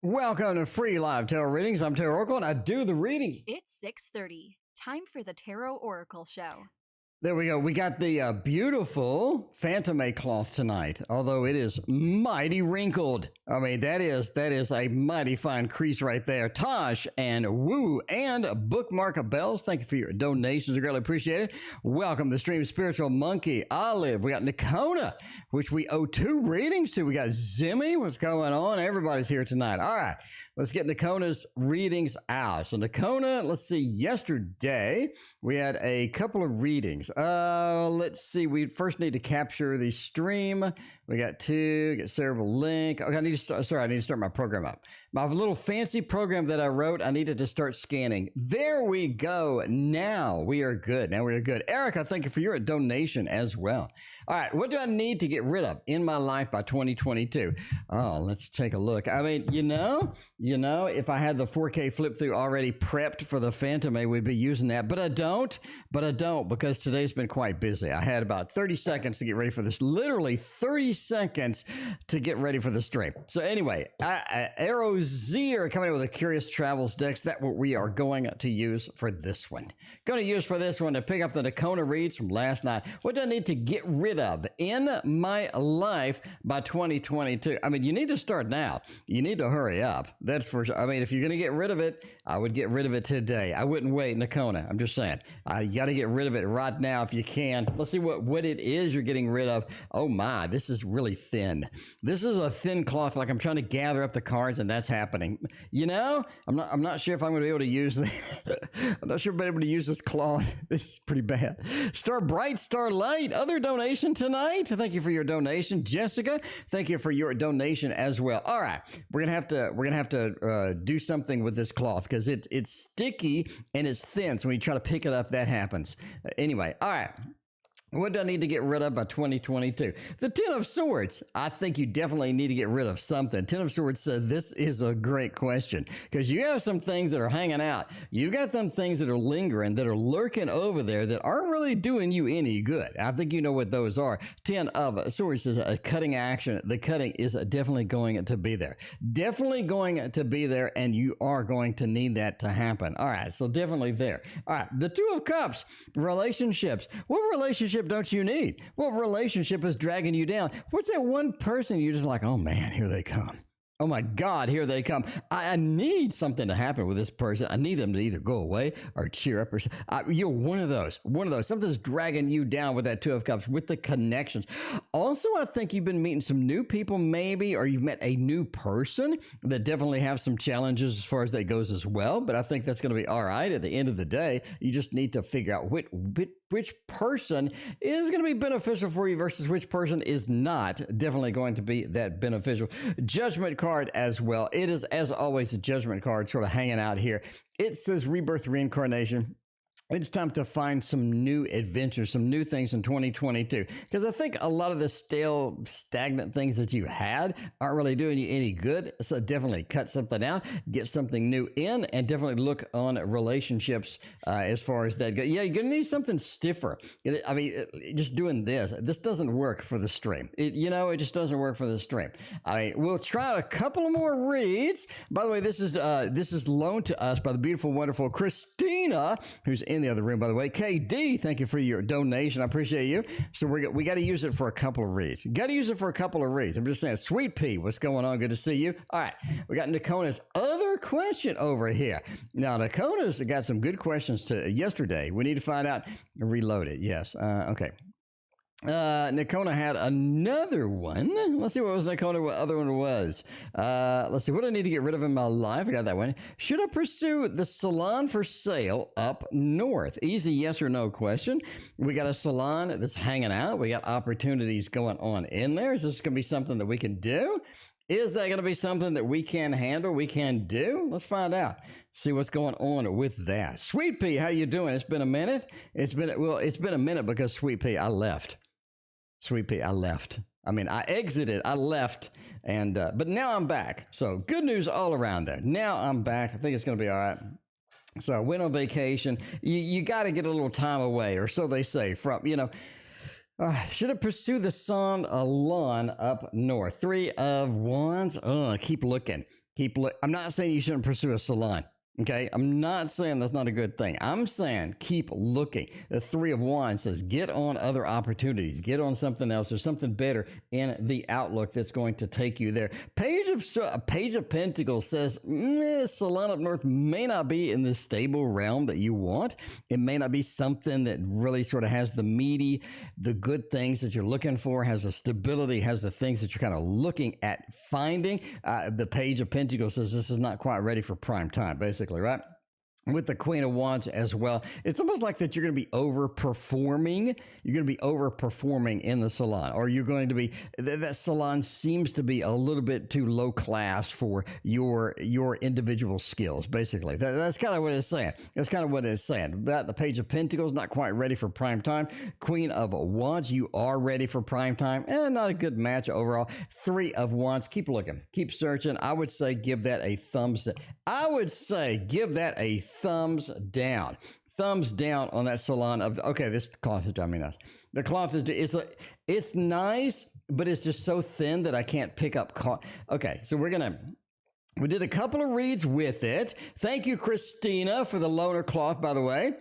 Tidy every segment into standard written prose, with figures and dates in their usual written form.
Welcome to Free Live Tarot Readings. I'm Tarot Oracle, and I do the reading. It's 6:30. Time for the Tarot Oracle Show. There we go. We got the beautiful Phantom cloth tonight, although it is mighty wrinkled. I mean, that is a mighty fine crease right there. Tosh and Woo and Bookmark Bells, thank you for your donations. I greatly appreciate it. Welcome to the stream, Spiritual Monkey, Olive. We got Nakona, which we owe 2 readings to. We got Zimmy. What's going on? Everybody's here tonight. All right, let's get Nakona's readings out. So Nakona, let's see, yesterday we had a couple of readings. Let's see. We first need to capture the stream. We got 2. Get Cerebral Link. Okay, I need to start my program up. My little fancy program that I wrote, I needed to start scanning. There we go. Now we are good. Erica, thank you for your donation as well. All right, what do I need to get rid of in my life by 2022? Oh, let's take a look. I mean, you know, if I had the 4K flip through already prepped for the Phantom, we'd be using that, but I don't because today's been quite busy. I had about 30 seconds to get ready for this, literally 30 seconds to get ready for the stream. So anyway, Arrow Z are coming in with a Curious Travels decks. That's what we are going to use for this one. Going to use for this one to pick up the Nakona reads from last night. What do I need to get rid of in my life by 2022? I mean, you need to start now. You need to hurry up. That's for sure. I mean, if you're going to get rid of it, I would get rid of it today. I wouldn't wait, Nakona. I'm just saying. You got to get rid of it right now if you can. Let's see what it is you're getting rid of. Oh my, this is really thin. This is a thin cloth, like I'm trying to gather up the cards, and that's happening. You know, I'm not sure if I'm going to be able to use this. I'm not sure if I'm able to use this cloth. This is pretty bad. Star Bright, Starlight, other donation tonight. Thank you for your donation, Jessica. Thank you for your donation as well. All right, we're gonna have to do something with this cloth because it's sticky and it's thin. So when you try to pick it up, that happens. Anyway, all right. What do I need to get rid of by 2022? The Ten of Swords. I think you definitely need to get rid of something. Ten of Swords said this is a great question because you have some things that are hanging out. You got some things that are lingering, that are lurking over there that aren't really doing you any good. I think you know what those are. Ten of Swords is a cutting action. The cutting is definitely going to be there. Definitely going to be there, and you are going to need that to happen. All right, so definitely there. All right, the Two of Cups. Relationships. What relationship don't you need? What relationship is dragging you down? What's that one person you're just like, oh man, here they come. Oh my God, here they come. I need something to happen with this person. I need them to either go away or cheer up. Or you're one of those. Something's dragging you down with that Two of Cups, with the connections. Also, I think you've been meeting some new people maybe, or you've met a new person that definitely have some challenges as far as that goes as well. But I think that's going to be all right at the end of the day. You just need to figure out which person is going to be beneficial for you versus which person is not definitely going to be that beneficial. Judgment card as well. It is, as always, a Judgment card sort of hanging out here. It says rebirth, reincarnation. It's time to find some new adventures, some new things in 2022. Because I think a lot of the stale, stagnant things that you had aren't really doing you any good. So definitely cut something out, get something new in, and definitely look on relationships as far as that goes. Yeah, you're going to need something stiffer. I mean, just doing this doesn't work for the stream. It just doesn't work for the stream. I mean, we'll try a couple more reads. By the way, this is loaned to us by the beautiful, wonderful Christina, who's in the other room, by the way. KD, thank you for your donation. I appreciate you. So we got to use it for a couple of reads. I'm just saying. Sweet Pea, what's going on? Good to see you. All right, we got Nakona's other question over here. Now, Nakona's got some good questions to yesterday. We need to find out. Reload it. Yes. Okay. Nakona had another one. Let's see what was Nakona, what other one was. Let's see what I need to get rid of in my life. I got that one. Should I pursue the salon for sale up north? Easy yes or no question. We got a salon that's hanging out. We got opportunities going on in there. Is this going to be something that we can do? Is that going to be something that we can handle, we can do? Let's find out. See what's going on with that. Sweet Pea, how you doing? It's been a minute. It's been a minute because Sweet Pea, I left. Sweet Pea, I left. I mean, I exited, I left, and but now I'm back. So good news all around there. Now I'm back. I think it's going to be all right. So I went on vacation. You got to get a little time away, or so they say, from, should I pursue the salon up north? 3 of Wands. Oh, keep looking. I'm not saying you shouldn't pursue a salon. Okay, I'm not saying that's not a good thing. I'm saying keep looking. The Three of Wands says get on other opportunities, get on something else. There's something better in the outlook that's going to take you there. Page of Pentacles says salon up north may not be in the stable realm that you want. It may not be something that really sort of has the meaty, the good things that you're looking for, has the stability, has the things that you're kind of looking at finding. The Page of Pentacles says this is not quite ready for prime time, basically, right? With the Queen of Wands as well. It's almost like that you're going to be overperforming. You're going to be overperforming in the salon, or you're going to be, that salon seems to be a little bit too low class for your individual skills, basically. That's kind of what it's saying. That's kind of what it's saying. But the Page of Pentacles, not quite ready for prime time. Queen of Wands, you are ready for prime time. Not a good match overall. Three of Wands, keep looking, keep searching. I would say give that a thumbs down. I would say give that a thumbs down. Thumbs down on that salon of, okay, this cloth is driving me nuts. The cloth is, it's nice, but it's just so thin that I can't pick up. Okay, so we did a couple of reads with it. Thank you, Christina, for the loaner cloth, by the way.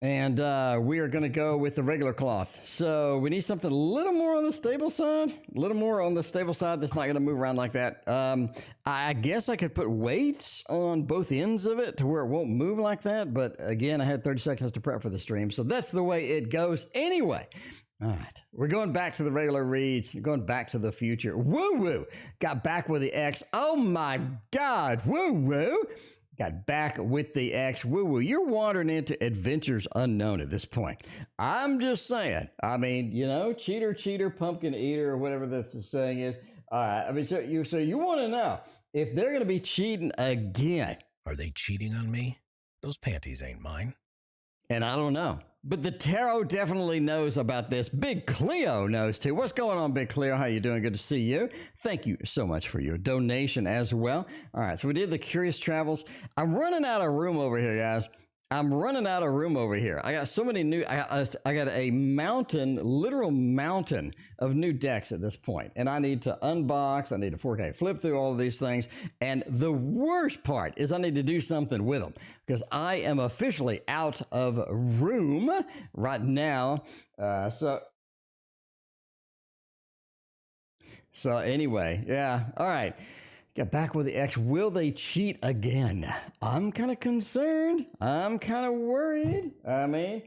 And we are going to go with the regular cloth. So we need something a little more on the stable side. A little more on the stable side that's not going to move around like that. I guess I could put weights on both ends of it to where it won't move like that. But again, I had 30 seconds to prep for the stream. So that's the way it goes anyway. All right, we're going back to the regular reads. We're going back to the future. Woo-woo. Got back with the X. Oh, my God. Woo-woo. Got back with the X. Woo-woo. You're wandering into adventures unknown at this point. I'm just saying. I mean, you know, cheater, pumpkin eater, or whatever the saying is. All right. I mean, so you want to know if they're going to be cheating again. Are they cheating on me? Those panties ain't mine. And I don't know. But the tarot definitely knows about this. Big Cleo knows too. What's going on, Big Cleo? How you doing? Good to see you. Thank you so much for your donation as well. All right, so we did the Curious Travels. I'm running out of room over here, guys. I'm running out of room over here. I got so many new, I got a mountain, literal mountain of new decks at this point. And I need to unbox, I need to 4K flip through all of these things. And the worst part is I need to do something with them because I am officially out of room right now. So anyway, yeah, all right. Get back with the X. Will they cheat again? I'm kind of concerned. I'm kind of worried. I mean,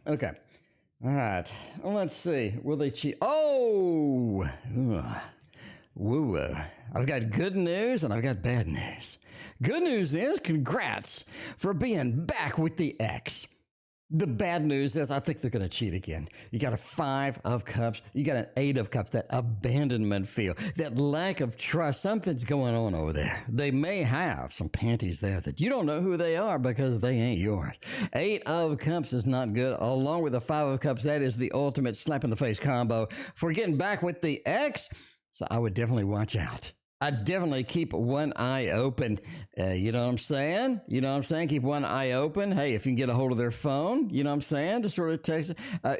okay. All right. Well, let's see. Will they cheat? Oh, woo-woo. I've got good news and I've got bad news. Good news is congrats for being back with the X. The bad news is I think they're going to cheat again. You got a 5 of Cups. You got an 8 of Cups. That abandonment feel, that lack of trust. Something's going on over there. They may have some panties there that you don't know who they are because they ain't yours. 8 of Cups is not good. Along with the 5 of Cups, that is the ultimate slap in the face combo for getting back with the X. So I would definitely watch out. I definitely keep one eye open. You know what I'm saying? You know what I'm saying? Keep one eye open. Hey, if you can get a hold of their phone, you know what I'm saying? To sort of text.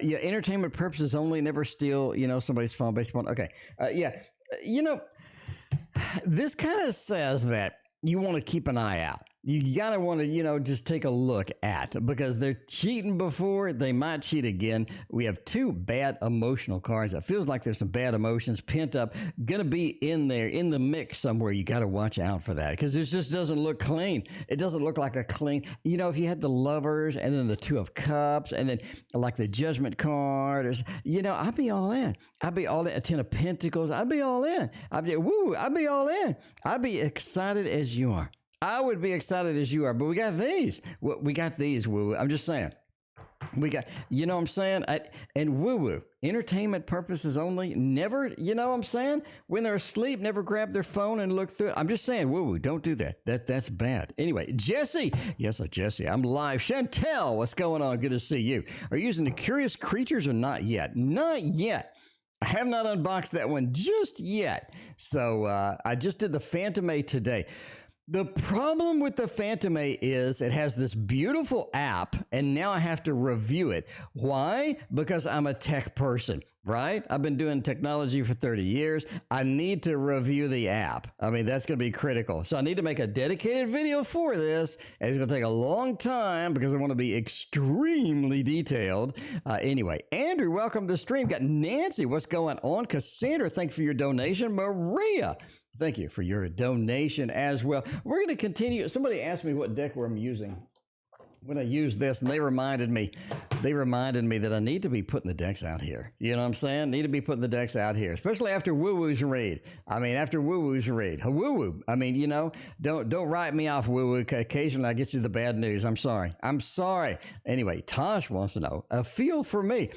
Yeah, entertainment purposes only. Never steal, you know, somebody's phone based upon. Okay. Yeah. You know, this kind of says that you want to keep an eye out. You got to want to, you know, just take a look at, because they're cheating before, they might cheat again. We have 2 bad emotional cards. It feels like there's some bad emotions pent up, going to be in there, in the mix somewhere. You got to watch out for that because it just doesn't look clean. It doesn't look like a clean, you know, if you had the Lovers and then the 2 of Cups and then like the Judgment card, or, you know, I'd be all in. I'd be all in. A 10 of Pentacles. I'd be all in. I'd be all in. I'd be excited as you are. I would be excited as you are, but we got these. We got these, woo-woo. I'm just saying. We got, you know what I'm saying? And woo-woo, entertainment purposes only. Never, you know what I'm saying? When they're asleep, never grab their phone and look through it. I'm just saying, woo-woo, don't do that. That's bad. Anyway, Jesse. Yes, Jesse, I'm live. Chantel, what's going on? Good to see you. Are you using the Curious Creatures or not yet? Not yet. I have not unboxed that one just yet. So I just did the Phantom A today. The problem with the Phantom A is it has this beautiful app, and now I have to review it. Why? Because I'm a tech person. right? I've been doing technology for 30 years. I need to review the app. I mean, that's going to be critical. So I need to make a dedicated video for this. And it's going to take a long time because I want to be extremely detailed. Anyway, Andrew, welcome to the stream. Got Nancy, what's going on? Cassandra, thank you for your donation. Maria, thank you for your donation as well. We're going to continue. Somebody asked me what decor I'm using when I use this, and they reminded me that I need to be putting the decks out here. You know what I'm saying? Need to be putting the decks out here, especially after Woo Woo's read. I mean, after Woo Woo's read. Woo Woo. I mean, you know, don't write me off, Woo Woo. Occasionally I get you the bad news. I'm sorry. Anyway, Tosh wants to know, a feel for me.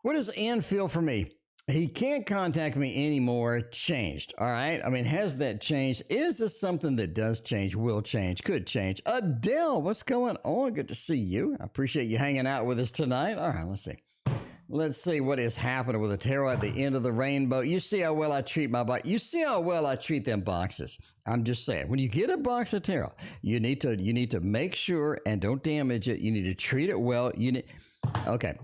What does N feel for me? He can't contact me anymore. Changed. All right. I mean, has that changed? Is this something that does change, will change, could change? Adele, what's going on? Good to see you. I appreciate you hanging out with us tonight. All right, let's see. Let's see what is happening with the tarot at the end of the rainbow. You see how well I treat my box. You see how well I treat them boxes. I'm just saying, when you get a box of tarot, you need to make sure and don't damage it. You need to treat it well. Okay.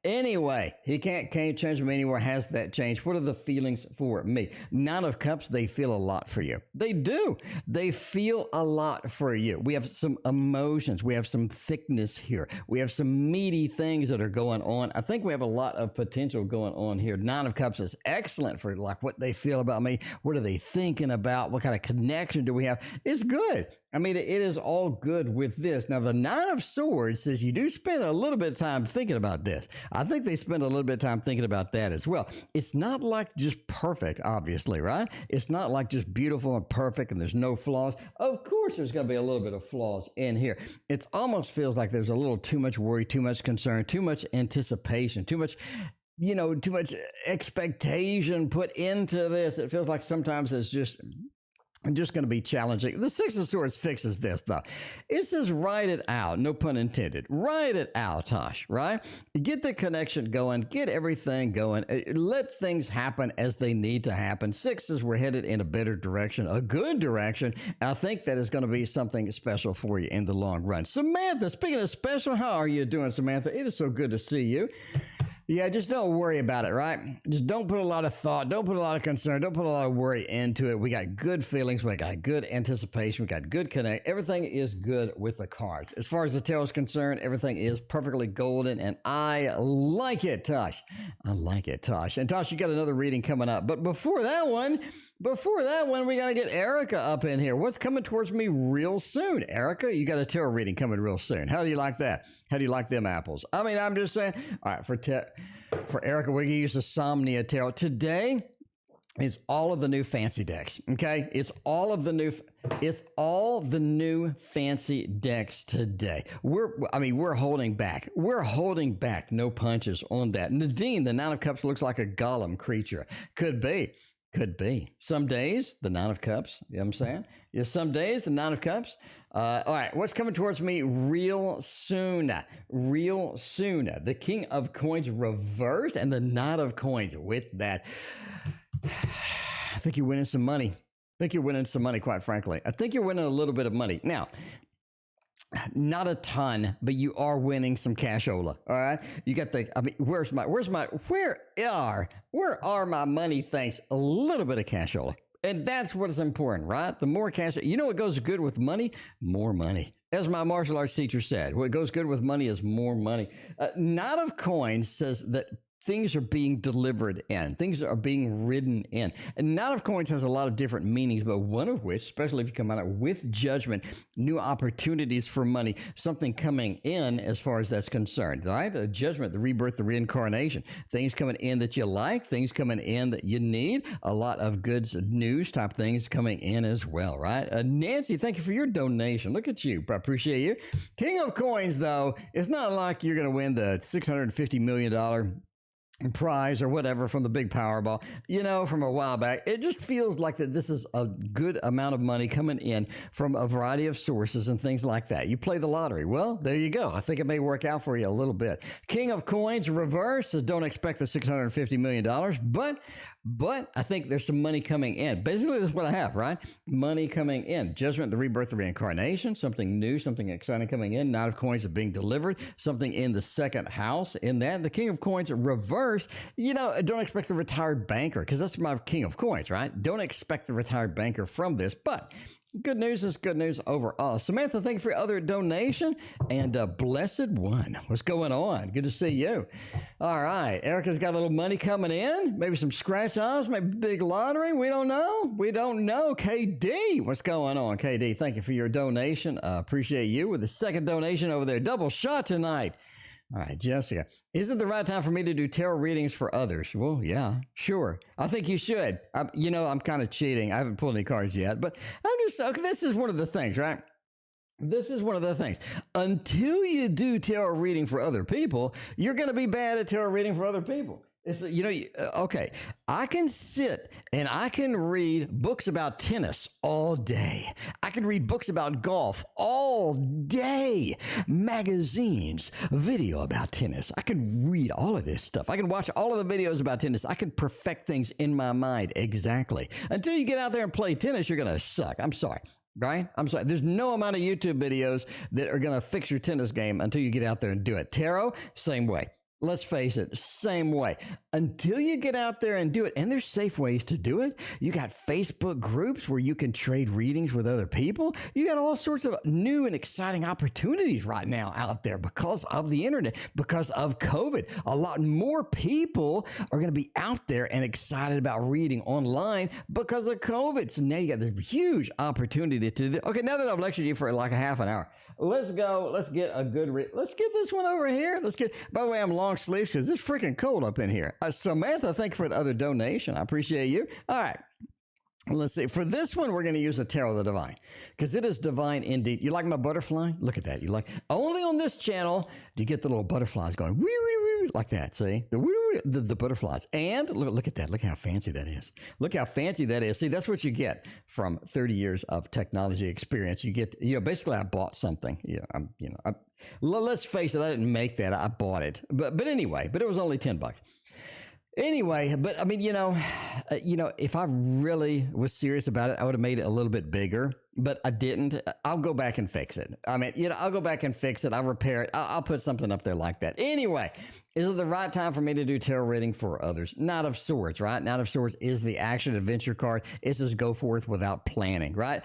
Anyway, he can't change them anymore. Has that changed? What are the feelings for me? Nine of Cups, they feel a lot for you. They do. They feel a lot for you. We have some emotions. We have some thickness here. We have some meaty things that are going on. I think we have a lot of potential going on here. Nine of Cups is excellent for like what they feel about me. What are they thinking about? What kind of connection do we have? It's good. I mean, it is all good with this. Now, the Nine of Swords says you do spend a little bit of time thinking about this. I think they spend a little bit of time thinking about that as well. It's not like just perfect, obviously, right? It's not like just beautiful and perfect and there's no flaws. Of course, there's going to be a little bit of flaws in here. It almost feels like there's a little too much worry, too much concern, too much anticipation, too much expectation put into this. It feels like sometimes it's just going to be challenging. The Six of Swords fixes this, though. It says write it out. No pun intended. Write it out, Tosh, right? Get the connection going. Get everything going. Let things happen as they need to happen. Sixes, we're headed in a better direction, a good direction. And I think that is going to be something special for you in the long run. Samantha, speaking of special, how are you doing, Samantha? It is so good to see you. Yeah, just don't worry about it, right? Just don't put a lot of thought, don't put a lot of concern, don't put a lot of worry into it. We got good feelings, we got good anticipation, we got good connect. Everything is good with the cards. As far as the tarot is concerned, everything is perfectly golden, and I like it, Tosh. I like it, Tosh. And Tosh, you got another reading coming up. But before that one, we got to get Erica up in here. What's coming towards me real soon? Erica, you got a tarot reading coming real soon. How do you like that? How do you like them apples? I mean, I'm just saying. All right, for Erica, we're going to use the Somnia Tarot. Today is all of the new fancy decks, okay? It's all the new fancy decks today. We're holding back. We're holding back. No punches on that. Nadine, the Nine of Cups looks like a golem creature. Could be. Some days, the Nine of Cups, you know what I'm saying? Yeah, some days, the Nine of Cups. All right, what's coming towards me real soon? The King of Coins reversed and the Knight of Coins with that. I think you're winning some money. Quite frankly. I think you're winning a little bit of money. Now, not a ton, but you are winning some cashola. All right. You got where are my money things? A little bit of cashola. And that's what is important, right? The more cash, you know what goes good with money? More money. As my martial arts teacher said, what goes good with money is more money. Knight of Coins says that things are being delivered in. Things are being written in. And Knight of Coins has a lot of different meanings, but one of which, especially if you come out with judgment, new opportunities for money, something coming in as far as that's concerned, right? The judgment, the rebirth, the reincarnation, things coming in that you like, things coming in that you need, a lot of goods, news type things coming in as well, right? Nancy, thank you for your donation. Look at you. I appreciate you. King of Coins, though, it's not like you're going to win the $650 million prize or whatever from the big Powerball, from a while back. It just feels like that this is a good amount of money coming in from a variety of sources and things like that. You play the lottery. Well, there you go. I think it may work out for you a little bit. King of Coins reverse says don't expect the $650 million, but I think there's some money coming in. Basically, that's what I have, right? Money coming in. Judgment, the rebirth, the reincarnation, something new, something exciting coming in. Knight of Coins are being delivered, something in the second house in that. The King of Coins reverse worse, don't expect the retired banker, because that's my king of coins, right? Don't expect the retired banker from this, but good news is good news overall. Samantha, thank you for your other donation. And Blessed One, what's going on? Good to see you. All right. Erica's got a little money coming in. Maybe some scratch offs, maybe big lottery. We don't know. We don't know. KD, what's going on? KD, thank you for your donation. Appreciate you with the second donation over there. Double shot tonight. All right, Jessica, is it the right time for me to do tarot readings for others? Well, yeah, sure. I think you should. I'm kind of cheating. I haven't pulled any cards yet, but okay, this is one of the things, right? This is one of the things. Until you do tarot reading for other people, you're going to be bad at tarot reading for other people. It's, okay, I can sit and I can read books about tennis all day. I can read books about golf all day, magazines, video about tennis. I can read all of this stuff. I can watch all of the videos about tennis. I can perfect things in my mind exactly. Until you get out there and play tennis, you're going to suck. I'm sorry. Right? I'm sorry. There's no amount of YouTube videos that are going to fix your tennis game until you get out there and do it. Tarot, same way. Let's face it, same way. Until you get out there and do it, and there's safe ways to do it. You got Facebook groups where you can trade readings with other people. You got all sorts of new and exciting opportunities right now out there because of the internet, because of COVID. A lot more people are going to be out there and excited about reading online because of COVID. So now you got this huge opportunity to do. Okay, now that I've lectured you for like a half an hour, let's go. Let's get a good let's get this one over here. By the way, I'm long sleeves because it's freaking cold up in here. Samantha, thank you for the other donation. I appreciate you. All right. Let's see. For this one, we're going to use a Tarot of the Divine because it is divine indeed. You like my butterfly? Look at that. You like only on this channel do you get the little butterflies going wee, wee, wee, like that. See the butterflies, and look at that. Look how fancy that is. Look how fancy that is. See, that's what you get from 30 years of technology experience. You get basically I bought something. Let's face it, I didn't make that. I bought it, but anyway, it was only $10. Anyway, but I mean, if I really was serious about it, I would have made it a little bit bigger, but I didn't. I'll go back and fix it. I mean, I'll go back and fix it. I'll repair it. I'll put something up there like that. Anyway, is it the right time for me to do tarot reading for others? Knight of Swords, right? Knight of Swords is the action adventure card. It's just go forth without planning, right?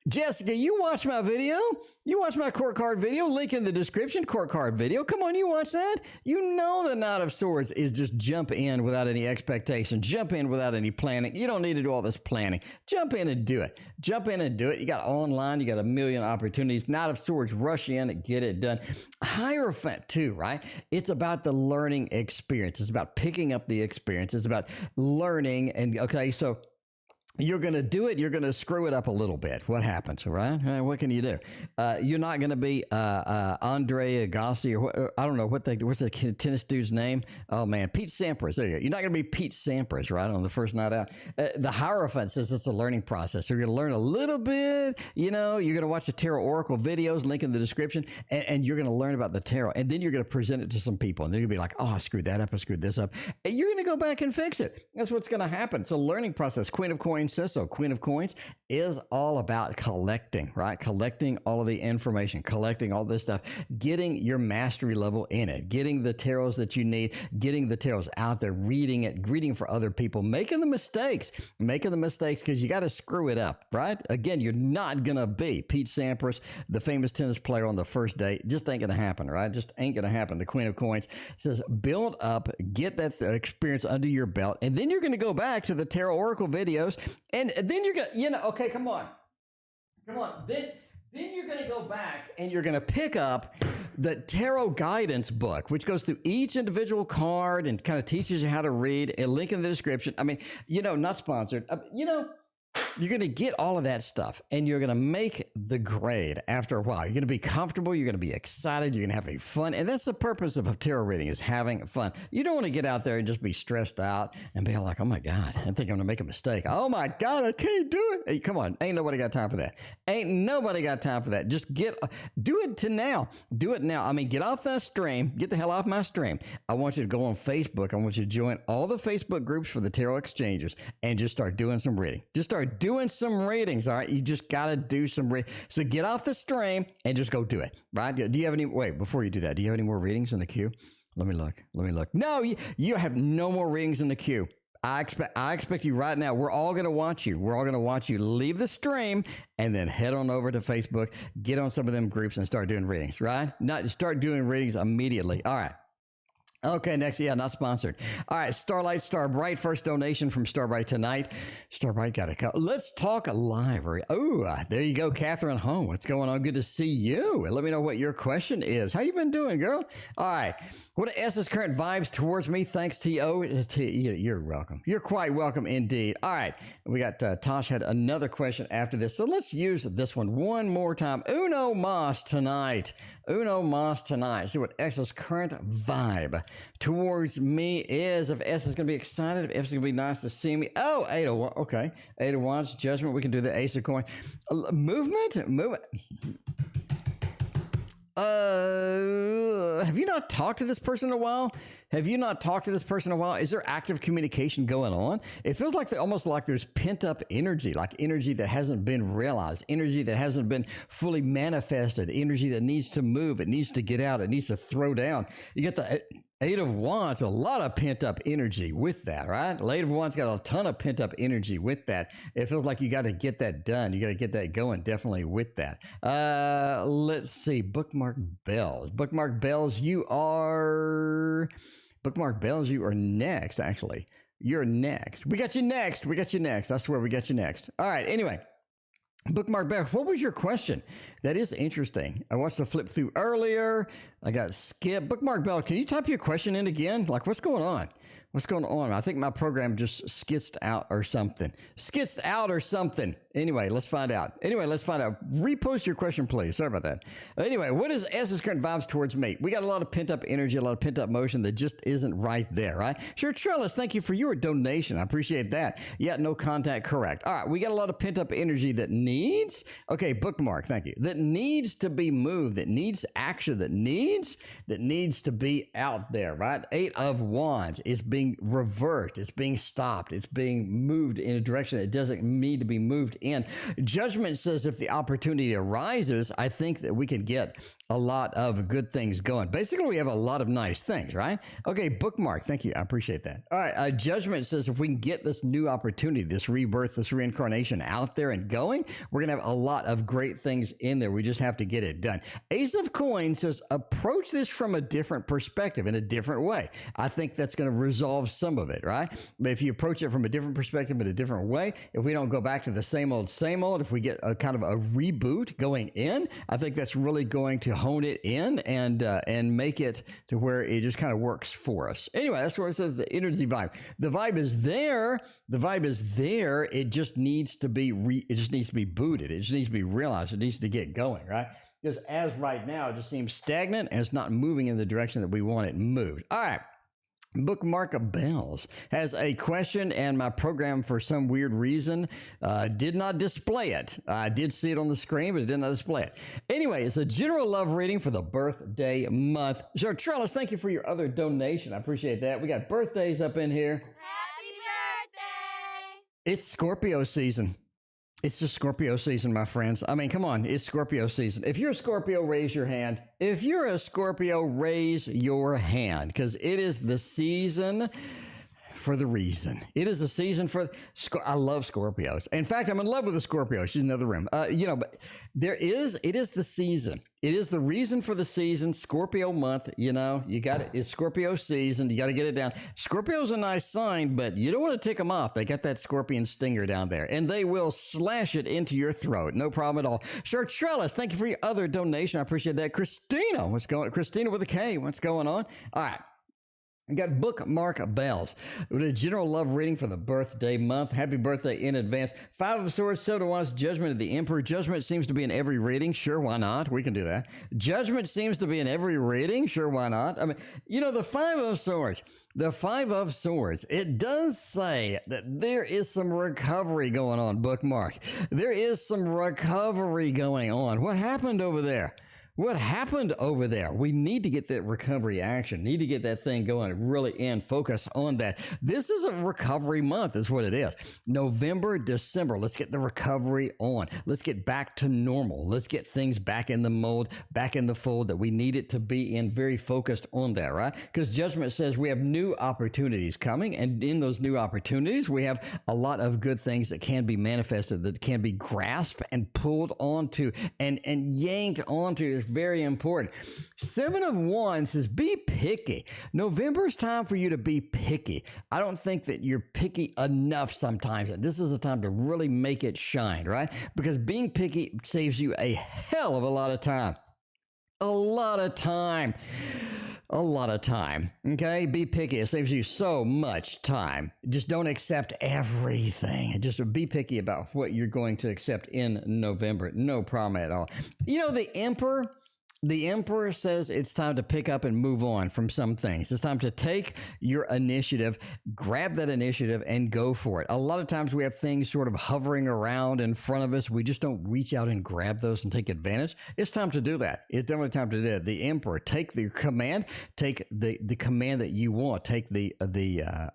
Jessica, you watch my video. You watch my court card video. Link in the description. Court card video. Come on, you watch that. You know the Knight of Swords is just jump in without any expectation. Jump in without any planning. You don't need to do all this planning. Jump in and do it. Jump in and do it. You got online. You got a million opportunities. Knight of Swords, rush in and get it done. Hierophant too, right? It's about the learning experience. It's about picking up the experience. It's about learning. And okay, so you're going to do it. You're going to screw it up a little bit. What happens, right? What can you do? You're not going to be Andre Agassi or I don't know what's the tennis dude's name? Oh man, Pete Sampras. There you go. You're not going to be Pete Sampras, right? On the first night out. The Hierophant says it's a learning process. So you're going to learn a little bit. You're going to watch the Tarot Oracle videos, link in the description, and you're going to learn about the tarot. And then you're going to present it to some people, and they're going to be like, "Oh, I screwed that up. I screwed this up." And you're going to go back and fix it. That's what's going to happen. It's a learning process. Queen of Coins says so. Queen of Coins is all about collecting, right? Collecting all of the information, collecting all this stuff, getting your mastery level in it, getting the tarots that you need, getting the tarots out there, reading it, reading for other people, making the mistakes because you got to screw it up, right? Again, you're not going to be Pete Sampras, the famous tennis player on the first date. Just ain't going to happen, right? Just ain't going to happen. The Queen of Coins says build up, get that experience under your belt, and then you're going to go back to the Tarot Oracle videos and then you're going to, okay, come on. Then you're going to go back and you're going to pick up the Tarot Guidance book, which goes through each individual card and kind of teaches you how to read. A link in the description. I mean, not sponsored. You're going to get all of that stuff and you're going to make the grade after a while. You're going to be comfortable. You're going to be excited. You're going to have any fun. And that's the purpose of a tarot reading, is having fun. You don't want to get out there and just be stressed out and be like, oh my God, I think I'm going to make a mistake. Oh my God, I can't do it. Hey, come on. Ain't nobody got time for that. Just do it to now. Do it now. I mean, get off that stream. Get the hell off my stream. I want you to go on Facebook. I want you to join all the Facebook groups for the Tarot Exchanges and just start doing some reading. Just start doing some readings, all right? You just got to do some reading. So get off the stream and just go do it, right? Do you have any, wait, before you do that, do you have any more readings in the queue? Let me look. No, you have no more readings in the queue. I expect you right now. We're all going to watch you. Leave the stream and then head on over to Facebook, get on some of them groups and start doing readings, right? Not start doing readings immediately. All right. Okay, next, not sponsored. All right, Starlight Starbright, first donation from Starbright tonight. Starbright got a call. Let's talk library. Oh, there you go, Catherine Home. What's going on? Good to see you. Let me know what your question is. How you been doing, girl? All right, what are S's current vibes towards me? Thanks, T.O. You're welcome. You're quite welcome indeed. All right, we got Tosh had another question after this, so let's use this one more time. Uno Mas tonight. See what S's current vibe towards me is. If S is going to be excited, if F is going to be nice to see me. Oh, 8 of 1. Okay. 8 of Wands, judgment. We can do the Ace of Coin. Movement. Have you not talked to this person in a while? Is there active communication going on? It feels like almost like there's pent up energy, like energy that hasn't been realized, energy that hasn't been fully manifested, energy that needs to move, it needs to get out, it needs to throw down. You get the 8 of Wands, a lot of pent up energy with that, right? The 8 of Wands got a ton of pent up energy with that. It feels like you got to get that done. You got to get that going definitely with that. Let's see. Bookmark Bells, you are next, actually. You're next. We got you next. I swear we got you next. All right. Anyway. Bookmark Bear, what was your question? That is interesting. I watched the flip through earlier. I got skipped. Bookmark Bell, can you type your question in again? Like, what's going on? I think my program just skitzed out or something. Anyway, let's find out. Repost your question, please. Sorry about that. Anyway, what is S's current vibes towards me? We got a lot of pent-up energy, a lot of pent-up motion that just isn't right there, right? Sure, Trellis, thank you for your donation. I appreciate that. Yeah, no contact, correct. All right, we got a lot of pent-up energy that needs, okay, bookmark, thank you, that needs to be moved, that needs action, that needs to be out there, right? 8 of Wands is being reversed, it's being stopped, it's being moved in a direction that doesn't need to be moved in. Judgment says if the opportunity arises, I think that we can get a lot of good things going. Basically, we have a lot of nice things, right? Okay, bookmark, thank you, I appreciate that. All right, Judgment says if we can get this new opportunity, this rebirth, this reincarnation out there and going, we're gonna have a lot of great things in there. We just have to get it done. Ace of Coins says approach this from a different perspective, in a different way. I think that's going to resolve some of it, right? But if you approach it from a different perspective in a different way, if we don't go back to the same old, if we get a kind of a reboot going in, I think that's really going to hone it in and make it to where it just kind of works for us. Anyway, that's where it says the energy vibe. The vibe is there. It just needs to be booted. It just needs to be realized. It needs to get going, right? Because as right now, it just seems stagnant and it's not moving in the direction that we want it moved. All right. Bookmark Bells has a question, and my program, for some weird reason, did not display it. I did see it on the screen, but it did not display it. Anyway, it's a general love reading for the birthday month. So, Trellis, thank you for your other donation. I appreciate that. We got birthdays up in here. Happy birthday! It's Scorpio season. It's just Scorpio season, my friends. I mean, come on, it's Scorpio season. If you're a Scorpio, raise your hand. Because it is the season for the reason. It is a season for, I love Scorpios. In fact, I'm in love with a Scorpio. She's in another room. But it is the season. It is the reason for the season, Scorpio month, you got it. It's Scorpio season. You got to get it down. Scorpio's a nice sign, but you don't want to tick them off. They got that scorpion stinger down there, and they will slash it into your throat. No problem at all. Sure, Trellis, thank you for your other donation. I appreciate that. Christina, Christina with a K, what's going on? All right. We got Bookmark Bells with a general love reading for the birthday month. Happy birthday in advance. 5 of Swords, 7 of Wands, Judgment of the Emperor. Judgment seems to be in every reading. Sure, why not? We can do that. Judgment seems to be in every reading. Sure, why not? I mean, the 5 of Swords. The 5 of Swords, it does say that there is some recovery going on, Bookmark. There is some recovery going on. What happened over there? What happened over there? We need to get that recovery action, need to get that thing going, really in, focus on that. This is a recovery month, is what it is. November, December, let's get the recovery on. Let's get back to normal. Let's get things back in the mold, back in the fold that we need it to be in, very focused on that, right? Because judgment says we have new opportunities coming, and in those new opportunities, we have a lot of good things that can be manifested, that can be grasped and pulled onto and yanked onto. Is very important. 7 of Wands says be picky. November is time for you to be picky. I don't think that you're picky enough sometimes. This is a time to really make it shine, right? Because being picky saves you a hell of a lot of time. A lot of time. A lot of time. Okay? Be picky. It saves you so much time. Just don't accept everything. Just be picky about what you're going to accept in November. No problem at all. You know, the Emperor says it's time to pick up and move on from some things. It's time to take your initiative, grab that initiative, and go for it. A lot of times we have things sort of hovering around in front of us. We just don't reach out and grab those and take advantage. It's time to do that. It's definitely time to do that. The Emperor, take the command, take the command that you want, take the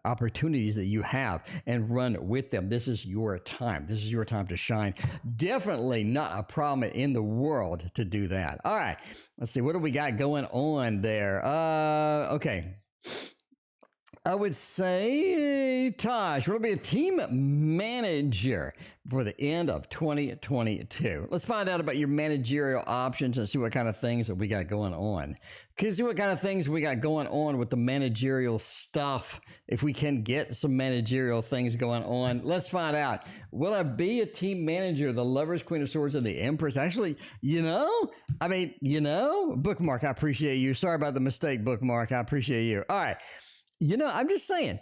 opportunities that you have and run with them. This is your time. This is your time to shine. Definitely not a problem in the world to do that. All right. Let's see. What do we got going on there? Okay. I would say, Tosh, we'll be a team manager for the end of 2022. Let's find out about your managerial options and see what kind of things that we got going on. See what kind of things we got going on with the managerial stuff. If we can get some managerial things going on, let's find out. Will I be a team manager? The Lovers, Queen of Swords, and the Empress. Actually, Bookmark, I appreciate you. Sorry about the mistake, Bookmark. I appreciate you. All right. I'm just saying,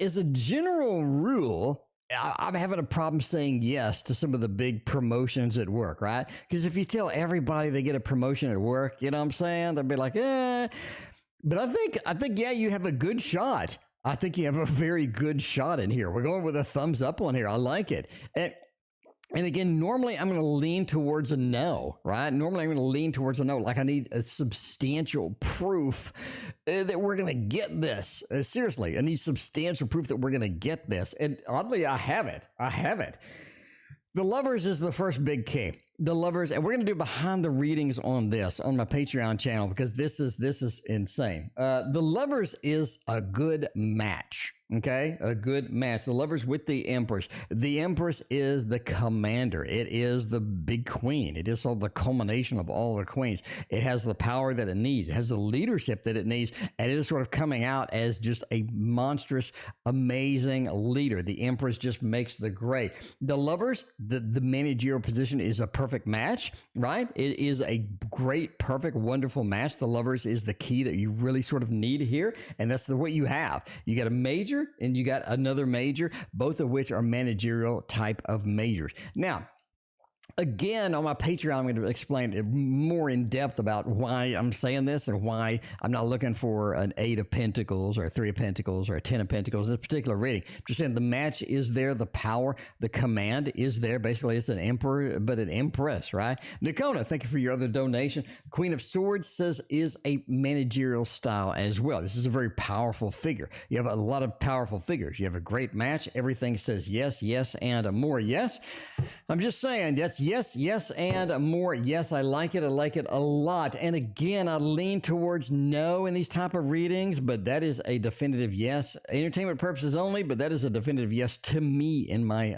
as a general rule, I'm having a problem saying yes to some of the big promotions at work, right? Because if you tell everybody they get a promotion at work, you know what I'm saying? They'll be like, eh. But I think, yeah, you have a good shot. I think you have a very good shot in here. We're going with a thumbs up on here. I like it. And again, normally I'm going to lean towards a no, right? Normally I'm going to lean towards a no. Like I need a substantial proof that we're going to get this. Seriously, I need substantial proof that we're going to get this. And oddly, I have it. The Lovers is the first big key. The Lovers, and we're going to do behind the readings on this on my Patreon channel because this is insane. The Lovers is a good match. Okay, a good match. The Lovers with the Empress. The Empress is the commander. It is the big queen. It is all the culmination of all the queens. It has the power that it needs. It has the leadership that it needs. And it is sort of coming out as just a monstrous, amazing leader. The Empress just makes the grade. The Lovers, the managerial position is a perfect match, right? It is a great, perfect, wonderful match. The Lovers is the key that you really sort of need here. And that's what you have. You got a major and you got another major, both of which are managerial type of majors. Now, again, on my Patreon, I'm going to explain more in depth about why I'm saying this and why I'm not looking for an 8 of Pentacles or a 3 of Pentacles or a 10 of Pentacles in this particular reading. Just saying the match is there, the power, the command is there. Basically, it's an emperor, but an empress, right? Nikona, thank you for your other donation. Queen of Swords says is a managerial style as well. This is a very powerful figure. You have a lot of powerful figures. You have a great match. Everything says yes, yes, and more yes. I'm just saying that's yes, yes, and more. Yes, I like it. I like it a lot. And again, I lean towards no in these type of readings, but that is a definitive yes. Entertainment purposes only, but that is a definitive yes to me in my,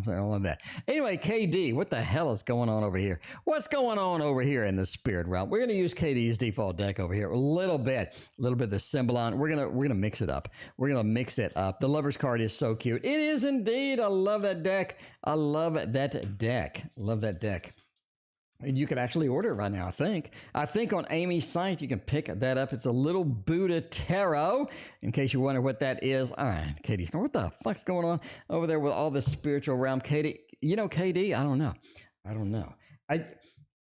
all of that. Anyway, KD, what the hell is going on over here? What's going on over here in the spirit realm? We're going to use KD's default deck over here a little bit of the Symbolon. We're going to mix it up. We're going to mix it up. The Lover's card is so cute. It is indeed. I love that deck. I love that deck. Love that deck. And you can actually order it right now, I think on Amy's site, you can pick that up. It's a little Buddha Tarot, in case you wonder what that is. All right, Katie, what the fuck's going on over there with all this spiritual realm? Katie, KD, I don't know.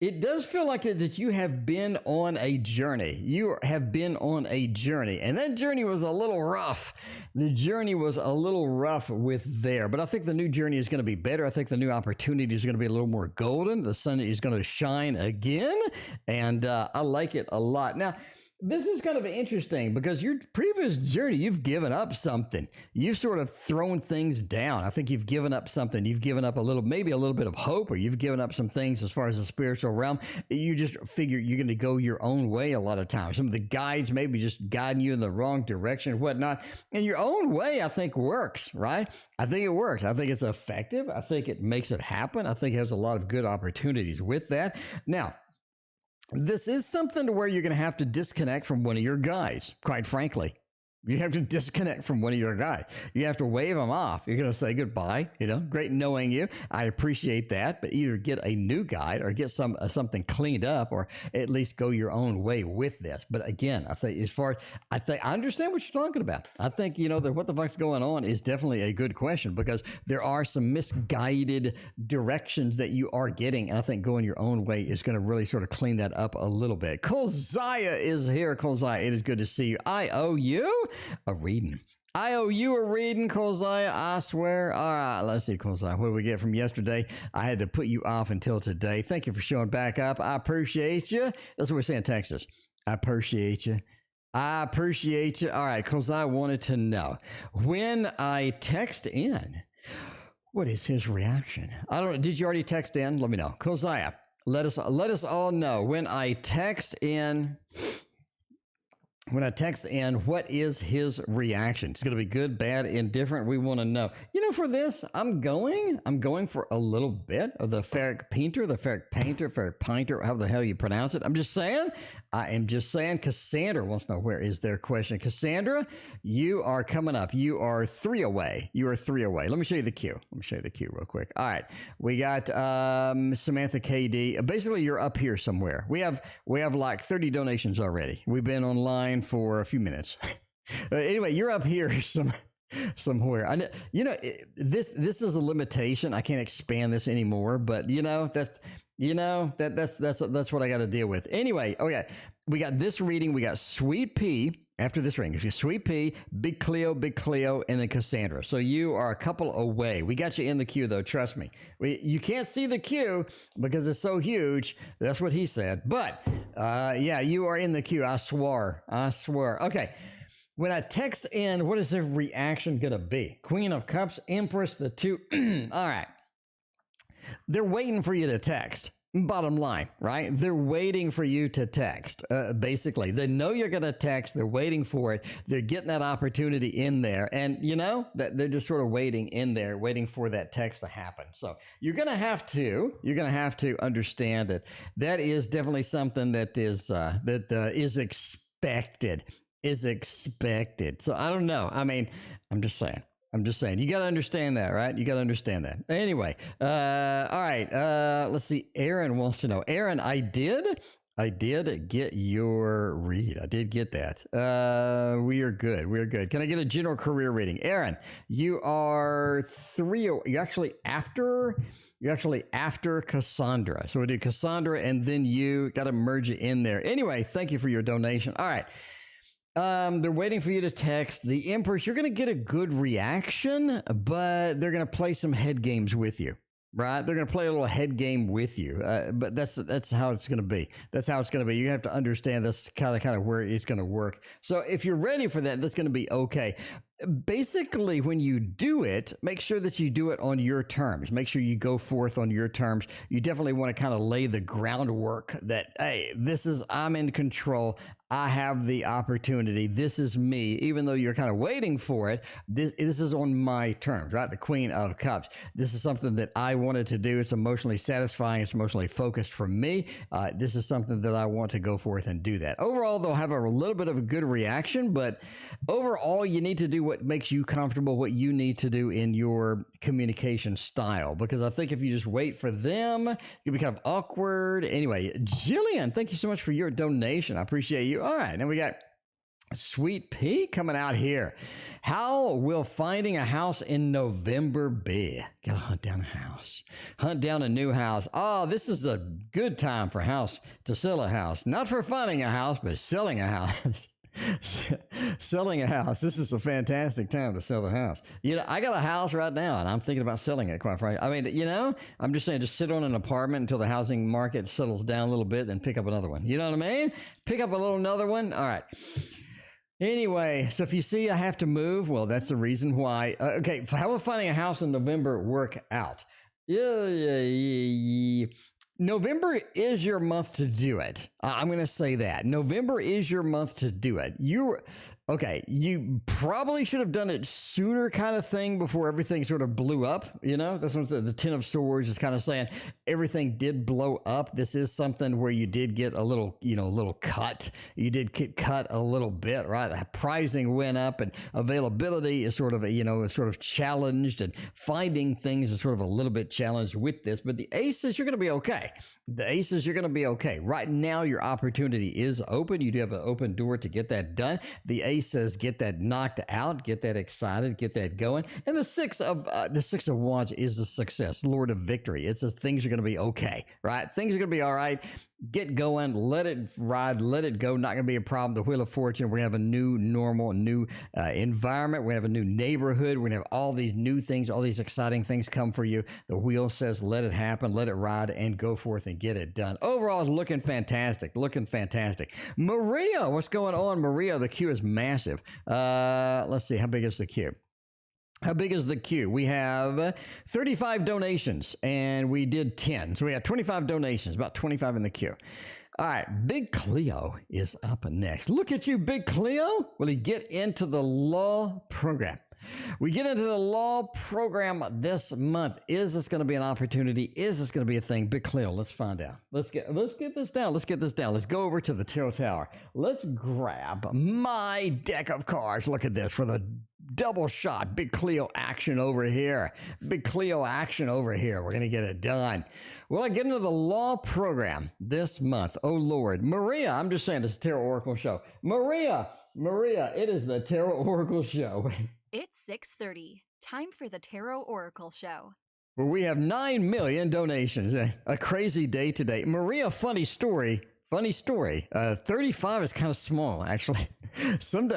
It does feel like it, that you have been on a journey. You have been on a journey, and that journey was a little rough. The journey was a little rough with there, but I think the new journey is going to be better. I think the new opportunity is going to be a little more golden. The sun is going to shine again, and I like it a lot. Now, this is kind of interesting because your previous journey, you've given up something. You've sort of thrown things down. I think you've given up something. You've given up maybe a little bit of hope, or you've given up some things as far as the spiritual realm. You just figure you're going to go your own way a lot of times. Some of the guides maybe just guiding you in the wrong direction and whatnot. And your own way, I think, works, right? I think it works. I think it's effective. I think it makes it happen. I think it has a lot of good opportunities with that. Now, this is something to where you're going to have to disconnect from one of your guys, quite frankly. You have to disconnect from one of your guys. You have to wave them off. You're going to say goodbye. Great knowing you. I appreciate that. But either get a new guide or get something cleaned up, or at least go your own way with this. But again, I think I understand what you're talking about. I think, that what the fuck's going on is definitely a good question, because there are some misguided directions that you are getting. And I think going your own way is going to really sort of clean that up a little bit. Kolziah is here. Kolziah, it is good to see you. I owe you a reading. I owe you a reading, Kolziah, I swear. All right, let's see, Kolziah. What did we get from yesterday? I had to put you off until today. Thank you for showing back up. I appreciate you. That's what we say in Texas. I appreciate you. I appreciate you. All right, Kolziah wanted to know, when I text in, what is his reaction? I don't know. Did you already text in? Let me know. Kolziah, let us all know, when I text in, what is his reaction? It's going to be good, bad, indifferent. We want to know. For this, I'm going for a little bit of the ferric painter, however the hell you pronounce it. I am just saying. Cassandra wants to know, where is their question? Cassandra, you are coming up. You are 3 away. Let me show you the queue. Real quick. All right. We got Samantha KD. Basically, you're up here somewhere. We have like 30 donations already. We've been online for a few minutes. Anyway, you're up here somewhere. I know, this is a limitation. I can't expand this anymore, but that's what I got to deal with. Anyway, okay, we got this reading. We got Sweet Pea after this ring. Sweet Pea, Big Cleo, and then Cassandra. So you are a couple away. We got you in the queue, though. Trust me. You can't see the queue because it's so huge. That's what he said. But yeah, you are in the queue. I swear. Okay. When I text in, what is the reaction going to be? Queen of Cups, Empress, the 2. All right. They're waiting for you to text. Bottom line, right? They're waiting for you to text. Basically, they know you're going to text. They're waiting for it. They're getting that opportunity in there. And that they're just sort of waiting in there, waiting for that text to happen. So you're going to have to understand that is definitely something that is expected. So I don't know. I mean, I'm just saying. You got to understand that, right? You got to understand that. Anyway, all right. Let's see. Aaron wants to know. Aaron, I did get your read. I did get that. We are good. Can I get a general career reading? Aaron, you are 3. You're actually after Cassandra. So we do Cassandra, and then you got to merge it in there. Anyway, thank you for your donation. All right. They're waiting for you to text. The Empress, you're going to get a good reaction, but they're going to play some head games with you, right? They're going to play a little head game with you, but that's how it's going to be. You have to understand that's kind of where it's going to work. So if you're ready for that, that's going to be okay. Basically, when you do it, make sure that you do it on your terms. Make sure you go forth on your terms. You definitely want to kind of lay the groundwork that, hey, I'm in control. I have the opportunity. This is me. Even though you're kind of waiting for it, this is on my terms, right? The Queen of Cups. This is something that I wanted to do. It's emotionally satisfying. It's emotionally focused for me. This is something that I want to go forth and do that. Overall, they'll have a little bit of a good reaction, but overall, you need to do what makes you comfortable, what you need to do in your communication style. Because I think if you just wait for them, it can be kind of awkward. Anyway, Jillian, thank you so much for your donation. I appreciate you. All right, now we got Sweet Pea coming out here. How will finding a house in November be? Gotta hunt down a house. Hunt down a new house. Oh, this is a good time for to sell a house. Not for finding a house, but selling a house. Selling a house. This is a fantastic time to sell a house. I got a house right now and I'm thinking about selling it, quite frankly. I mean, I'm just saying, just sit on an apartment until the housing market settles down a little bit, then pick up another one. You know what I mean? Pick up another one. All right. Anyway, so if you see I have to move, well, that's the reason why. Okay, how will finding a house in November work out? November is your month to do it. I'm going to say that. November is your month to do it. You probably should have done it sooner, kind of thing, before everything sort of blew up. That's what the Ten of Swords is kind of saying. Everything did blow up. This is something where you did get a little cut. You did get cut a little bit, right? The pricing went up and availability is sort of challenged, and finding things is sort of a little bit challenged with this. But the aces, you're going to be okay. You're going to be okay. Right now, your opportunity is open. You do have an open door to get that done. The ace says get that knocked out, get that excited, get that going. And the six of wands is the success, Lord of victory. It's things are going to be okay, right? Things are going to be all right. Get going, let it ride, let it go. Not going to be a problem. The Wheel of Fortune, we're going to have a new normal, new environment. We're going to have a new neighborhood. We're going to have all these new things, all these exciting things come for you. The wheel says let it happen, let it ride, and go forth and get it done. Overall, it's looking fantastic, Maria, what's going on? Maria, the queue is massive. Let's see, how big is the queue? How big is the queue? We have 35 donations, and we did 10. So we have 25 donations, about 25 in the queue. All right, Big Cleo is up next. Look at you, Big Cleo. Will he get into the law program? We get into the law program this month. Is this going to be an opportunity? Is this going to be a thing? Big Cleo, let's find out. Let's get this down. Let's go over to the Tarot Tower. Let's grab my deck of cards. Look at this for the double shot. Big Cleo action over here. We're going to get it done. Will I get into the law program this month? Oh, Lord. Maria, I'm just saying, this is Tarot Oracle Show. Maria, it is the Tarot Oracle Show. It's 6:30. Time for the Tarot Oracle Show. Well, we have 9 million donations. A crazy day today. Maria, funny story. 35 is kind of small, actually.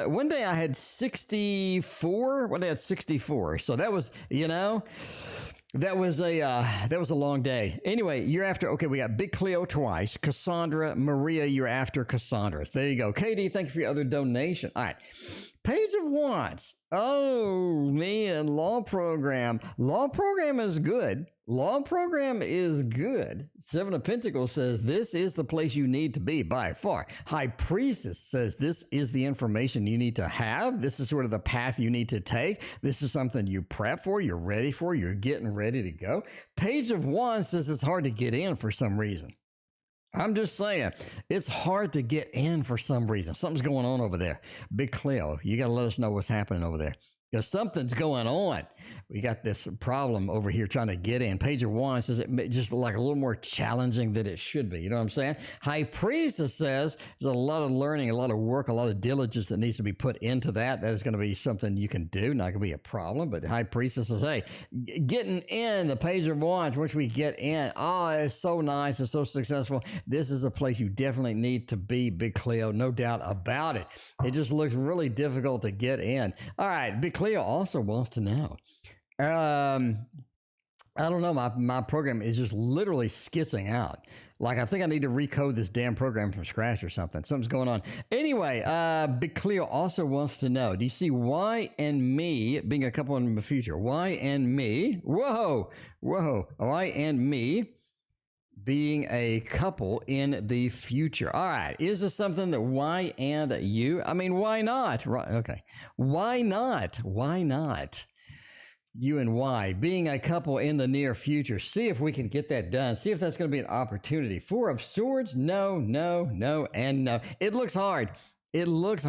One day I had 64. One day I had 64. So that was, that was a long day. Anyway, you're after, okay, we got Big Cleo twice, Cassandra, Maria, you're after Cassandra. There you go. Katie, thank you for your other donation. All right. Page of Wands. Oh, man, law program. Law program is good. Seven of Pentacles says this is the place you need to be by far. High Priestess says this is the information you need to have. This is sort of the path you need to take. This is something you prep for, you're ready for, you're getting ready to go. Page of Wands says it's hard to get in for some reason. I'm just saying, it's hard to get in for some reason. Something's going on over there. Big Cleo, you got to let us know what's happening over there. Because something's going on. We got this problem over here trying to get in. Page of Wands says it just like a little more challenging than it should be. You know what I'm saying? High Priestess says there's a lot of learning, a lot of work, a lot of diligence that needs to be put into that. That is going to be something you can do. Not going to be a problem. But High Priestess says, hey, getting in the Page of Wands, once we get in, it's so nice. It's so successful. This is a place you definitely need to be, Big Cleo. No doubt about it. It just looks really difficult to get in. All right, Big Cleo also wants to know. I don't know. My program is just literally skitzing out. Like, I think I need to recode this damn program from scratch or something. Something's going on. Anyway, Big Cleo also wants to know, do you see Y and me being a couple in the future? Y and me. Whoa. Y and me being a couple in the future. All right. Is this something that Y and you? I mean, why not? Right. Okay. Why not? You and Y being a couple in the near future. See if we can get that done. See if that's going to be an opportunity. Four of Swords. No, and no. It looks hard. It looks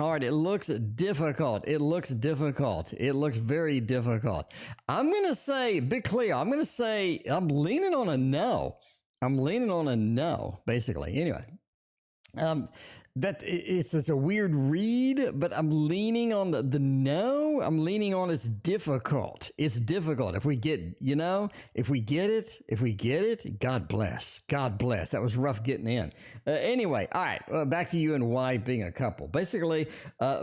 difficult. It looks very difficult. I'm going to say, Big Cleo, I'm leaning on a no. Basically. Anyway, it's a weird read, but I'm leaning on the no. I'm leaning on it's difficult. It's difficult. If we get, if we get it, God bless. God bless. That was rough getting in. Anyway, all right, back to you and why being a couple. Basically,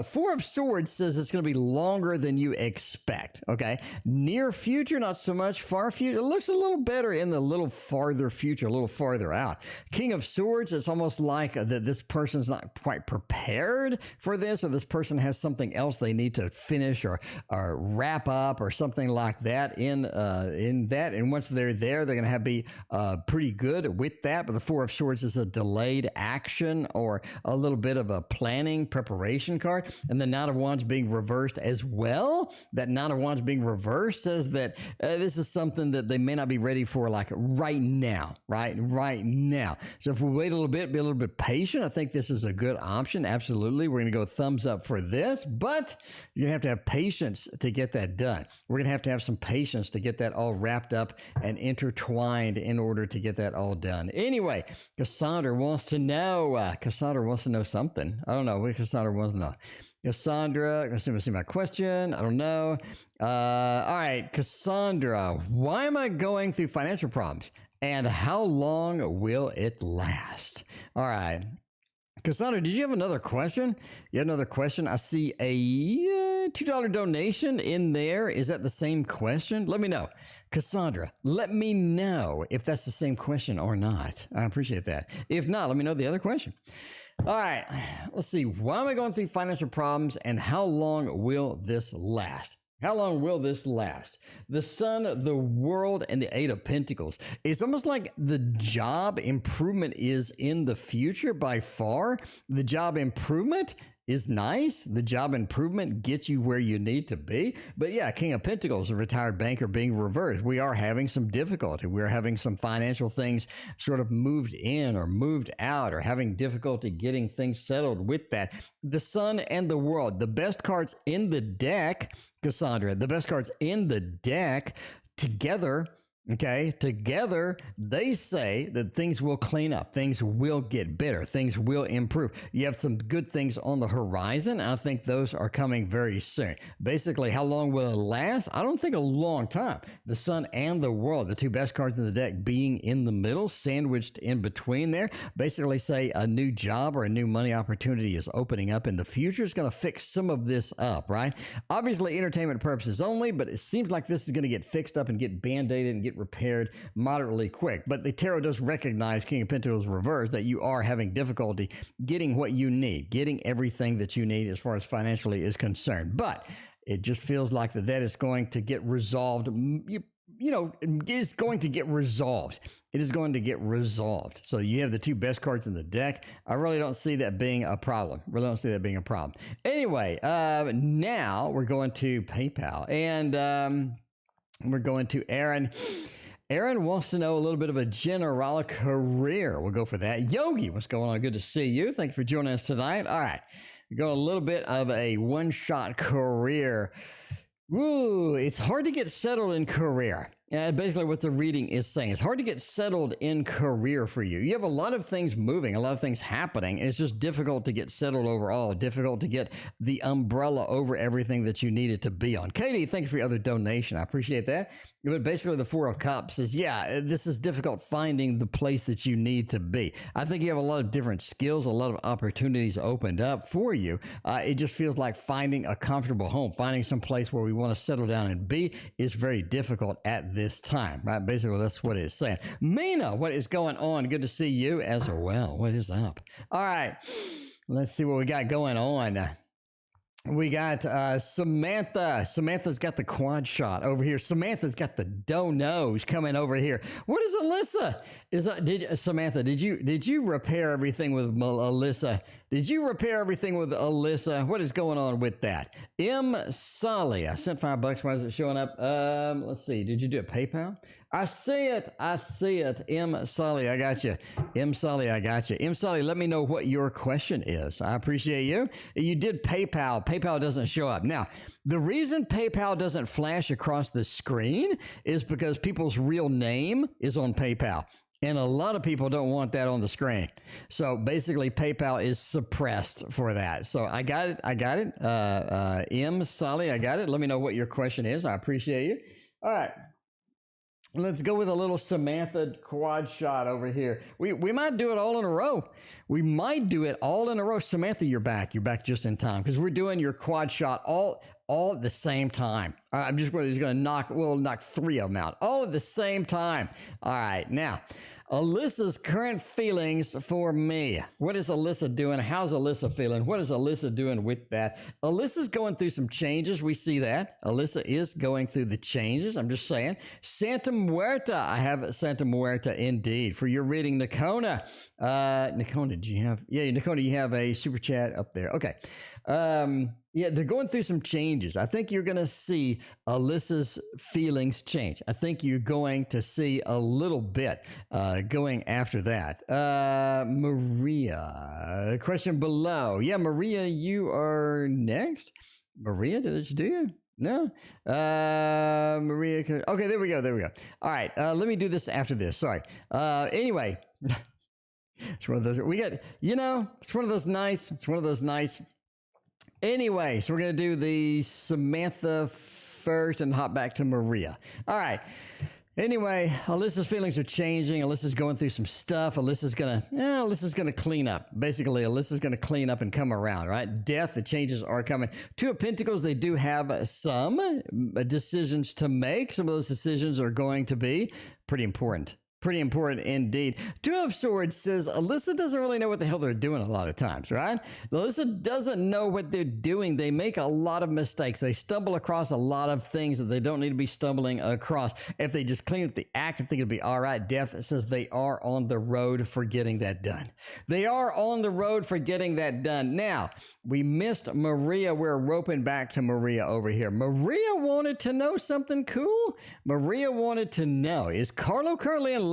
Four of Swords says it's going to be longer than you expect, okay? Near future, not so much. Far future, it looks a little better in the little farther future, a little farther out. King of Swords, it's almost like that this person's not quite prepared for this, or this person has something else they need to finish or wrap up or something like that in that. And once they're there, they're going to have be pretty good with that. But the Four of Swords is a delayed action or a little bit of a planning preparation card. And the Knight of Wands being reversed as well. That Knight of Wands being reversed says that this is something that they may not be ready for like right now, right now. So if we wait a little bit, be a little bit patient, I think this is a good option. Absolutely. We're going to go thumbs up for this, but you're going to have patience to get that done. We're going to have some patience to get that all wrapped up and intertwined in order to get that all done. Anyway, Cassandra wants to know something. I don't know what Cassandra wants to know. Cassandra, let's see my question. I don't know. All right, Cassandra, why am I going through financial problems? And how long will it last? All right. Cassandra, did you have another question? You had another question? I see a $2 donation in there. Is that the same question? Let me know. Cassandra, let me know if that's the same question or not. I appreciate that. If not, let me know the other question. All right, let's see. Why am I going through financial problems and how long will this last? How long will this last? The Sun, the World, and the Eight of Pentacles. It's almost like the job improvement is in the future by far. The job improvement is nice. The job improvement gets you where you need to be. But yeah, King of Pentacles, a retired banker being reversed. We are having some difficulty. We're having some financial things sort of moved in or moved out or having difficulty getting things settled with that. The Sun and the World, the best cards in the deck, Cassandra, the best cards in the deck together. Okay, together, they say that things will clean up, things will get better, things will improve. You have some good things on the horizon. I think those are coming very soon. Basically, how long will it last? I don't think a long time. The Sun and the World, the two best cards in the deck being in the middle, sandwiched in between there, basically say a new job or a new money opportunity is opening up in the future. It's going to fix some of this up, right? Obviously, entertainment purposes only, but it seems like this is going to get fixed up and get band-aided and get repaired moderately quick. But the tarot does recognize, King of Pentacles reversed, that you are having difficulty getting what you need, getting everything that you need as far as financially is concerned. But it just feels like that is going to get resolved. It's going to get resolved. It is going to get resolved. So you have the two best cards in the deck. I really don't see that being a problem. Anyway, now we're going to PayPal and we're going to Aaron. Aaron wants to know a little bit of a general career. We'll go for that. Yogi, what's going on? Good to see you. Thank you for joining us tonight. All right. We're going a little bit of a one-shot career. Ooh, it's hard to get settled in career. Basically what the reading is saying. It's hard to get settled in career for you. You have a lot of things moving, a lot of things happening. And it's just difficult to get settled overall, difficult to get the umbrella over everything that you need it to be on. Katie, thank you for your other donation. I appreciate that. But basically the Four of Cups says, yeah, this is difficult finding the place that you need to be. I think you have a lot of different skills, a lot of opportunities opened up for you. It just feels like finding a comfortable home, finding some place where we want to settle down and be is very difficult at this time, right? Basically, that's what it's saying. Mina, what is going on? Good to see you as well. What is up? All right, let's see what we got going on. We got Samantha. Samantha's got the quad shot over here. Samantha's got the donos coming over here. What is Alyssa? Samantha, did you repair everything with Alyssa? Did you repair everything with Alyssa? What is going on with that? M. Solly. I sent $5. Why is it showing up? Let's see. Did you do a PayPal? I see it. M. Solly, I got you. M. Solly, I got you. M. Solly, let me know what your question is. I appreciate you. You did PayPal. PayPal doesn't show up. Now, the reason PayPal doesn't flash across the screen is because people's real name is on PayPal. And a lot of people don't want that on the screen. So basically, PayPal is suppressed for that. So I got it. M. Solly, I got it. Let me know what your question is. I appreciate you. All right. Let's go with a little Samantha quad shot over here. We might do it all in a row. We might do it all in a row. Samantha, you're back. You're back just in time because we're doing your quad shot all at the same time. I'm just going to knock 3 of them out all at the same time. All right. Now, Alyssa's current feelings for me. What is Alyssa doing? How's Alyssa feeling? What is Alyssa doing with that? Alyssa's going through some changes. We see that. Alyssa is going through the changes. I'm just saying. Santa Muerta. I have Santa Muerta indeed. For your reading, Nakona. Nakona, do you have? Yeah, Nakona, you have a super chat up there. Okay. Yeah, they're going through some changes. I think you're going to see Alyssa's feelings change. I think you're going to see a little bit going after that. Maria, question below. Yeah, Maria, you are next. Maria, did I just do you? No. Maria. Okay, there we go. All right. Let me do this after this. Sorry. Anyway, it's one of those. It's one of those nights. Anyway, so we're going to do the Samantha first and hop back to Maria. All right. Anyway, Alyssa's feelings are changing. Alyssa's going through some stuff. Alyssa's gonna clean up. Basically, Alyssa's gonna clean up and come around, right? Death, the changes are coming. 2 of Pentacles, they do have some decisions to make. Some of those decisions are going to be pretty important. Pretty important indeed. 2 of Swords says Alyssa doesn't really know what the hell they're doing a lot of times, right? Alyssa doesn't know what they're doing. They make a lot of mistakes. They stumble across a lot of things that they don't need to be stumbling across. If they just clean up the act, I think it'll be all right. Death says they are on the road for getting that done. They are on the road for getting that done. Now, we missed Maria. We're roping back to Maria over here. Maria wanted to know something cool. Maria wanted to know, is Carlo currently in love?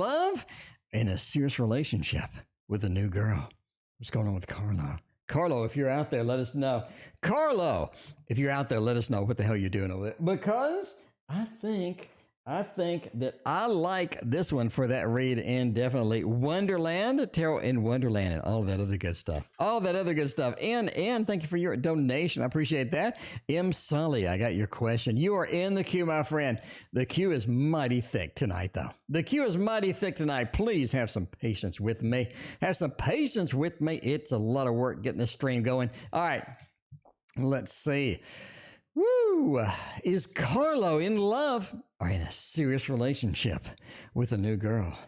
In a serious relationship with a new girl? What's going on with Carlo? Carlo, if you're out there, let us know. Carlo, if you're out there, let us know what the hell you're doing over there. Because I think that I like this one for that read indefinitely. Wonderland, Tarot in Wonderland, and all that other good stuff. And thank you for your donation. I appreciate that. M. Sully, I got your question. You are in the queue, my friend. The queue is mighty thick tonight, though. The queue is mighty thick tonight. Please have some patience with me. It's a lot of work getting this stream going. All right, let's see. Woo! Is Carlo in love or in a serious relationship with a new girl?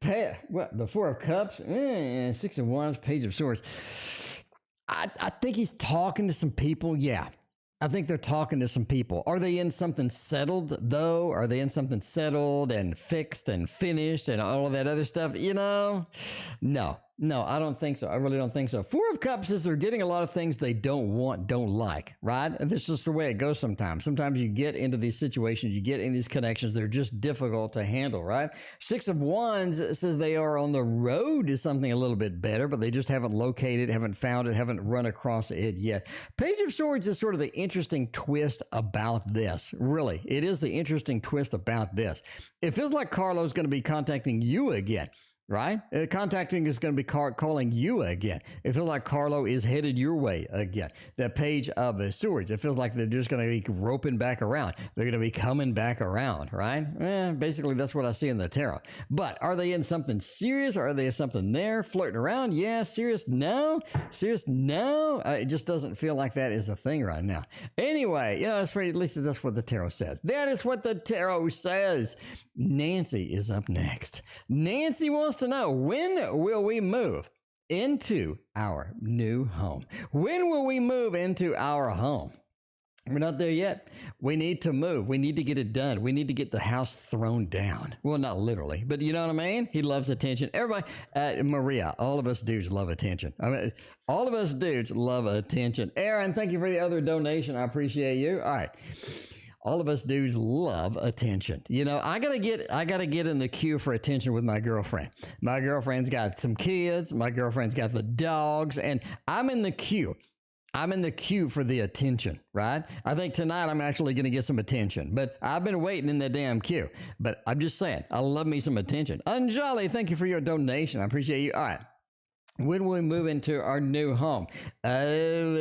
The 4 of Cups, 6 of Wands, Page of Swords. I think he's talking to some people. Yeah, I think they're talking to some people. Are they in something settled, though? Are they in something settled and fixed and finished and all of that other stuff? No, I don't think so. I really don't think so. 4 of Cups is they're getting a lot of things they don't like, right? And this is just the way it goes sometimes. Sometimes you get into these situations, you get in these connections, they're just difficult to handle, right? 6 of Wands says they are on the road to something a little bit better, but they just haven't located, haven't found it, haven't run across it yet. Page of Swords is sort of the interesting twist about this. Really, it is the interesting twist about this. It feels like Carlo's going to be contacting you again. Right? Contacting is going to be calling you again. It feels like Carlo is headed your way again. That Page of Swords, it feels like they're just going to be roping back around. They're going to be coming back around, right? Basically, that's what I see in the tarot. But are they in something serious? Or are they in something there? Flirting around? Yeah. Serious? No. Serious? No. It just doesn't feel like that is a thing right now. Anyway, at least that's what the tarot says. That is what the tarot says. Nancy is up next. Nancy wants to know, when will we move into our new home? When will we move into our home? We're not there yet. We need to move. We need to get it done. We need to get the house thrown down. Well, not literally, but you know what I mean? He loves attention. Everybody, Maria, all of us dudes love attention. All of us dudes love attention. Aaron, thank you for the other donation. I appreciate you. All right. All of us dudes love attention. I gotta get in the queue for attention with my girlfriend. My girlfriend's got some kids. My girlfriend's got the dogs, and I'm in the queue. I'm in the queue for the attention, right? I think tonight I'm actually going to get some attention, but I've been waiting in that damn queue. But I'm just saying, I love me some attention. Unjolly, thank you for your donation. I appreciate you. All right. When will we move into our new home? End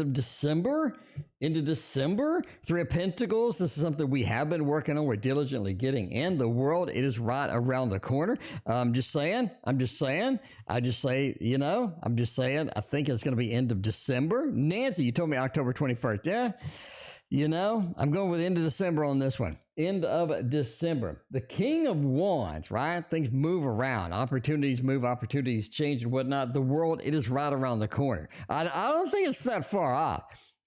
of December? Into December? Three of Pentacles. This is something we have been working on. We're diligently getting in the world. It is right around the corner. I'm just saying. I just say, I'm just saying. I think it's going to be end of December. Nancy, you told me October 21st. Yeah. I'm going with end of December on this one. End of December. The King of Wands, right? Things move around. Opportunities move, opportunities change and whatnot. The world, it is right around the corner. I don't think it's that far off.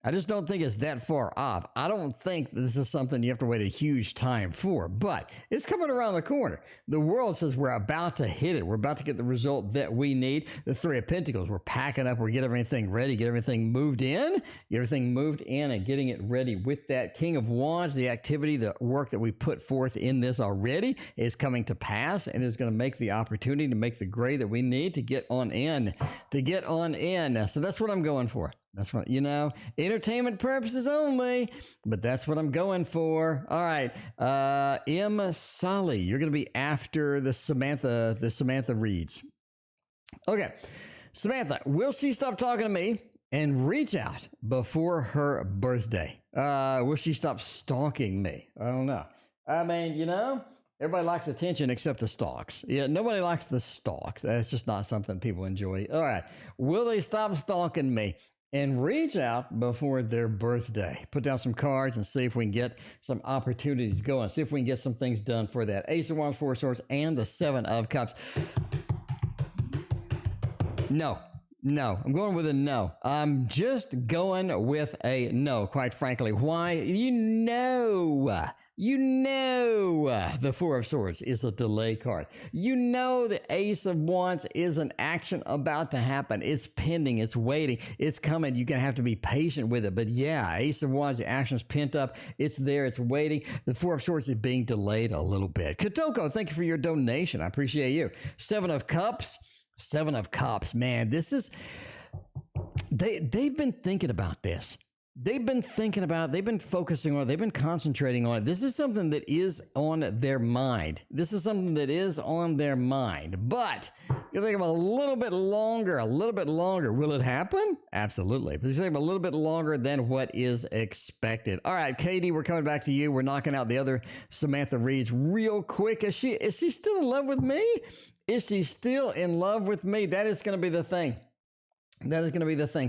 I just don't think it's that far off. I don't think this is something you have to wait a huge time for, but it's coming around the corner. The world says we're about to hit it. We're about to get the result that we need. The Three of Pentacles, we're packing up. We're getting everything ready, get everything moved in, and getting it ready with that. King of Wands, the activity, the work that we put forth in this already is coming to pass and is going to make the opportunity to make the grade that we need to get on in, So that's what I'm going for. That's what, entertainment purposes only, but that's what I'm going for. All right. M. Solly, you're going to be after the Samantha reads. Okay. Samantha, will she stop talking to me and reach out before her birthday? Will she stop stalking me? I don't know. I mean, everybody likes attention except the stalks. Yeah, nobody likes the stalks. That's just not something people enjoy. All right. Will they stop stalking me and reach out before their birthday? Put down some cards and see if we can get some opportunities going. See if we can get some things done for that. Ace of Wands, Four of Swords, and the Seven of Cups. No. I'm going with a no. I'm just going with a no, quite frankly. Why? The Four of Swords is a delay card. The Ace of Wands is an action about to happen. It's pending. It's waiting. It's coming. You're going to have to be patient with it. But yeah, Ace of Wands, the action's pent up. It's there. It's waiting. The Four of Swords is being delayed a little bit. Katoko, thank you for your donation. I appreciate you. Seven of Cups, man, this is, they've been thinking about this. They've been thinking about it. They've been focusing on it. They've been concentrating on it. This is something that is on their mind. But you think about a little bit longer. Will it happen? Absolutely. But you think about a little bit longer than what is expected. All right, Katie, we're coming back to you. We're knocking out the other Samantha Reeds real quick. Is she still in love with me? That is going to be the thing.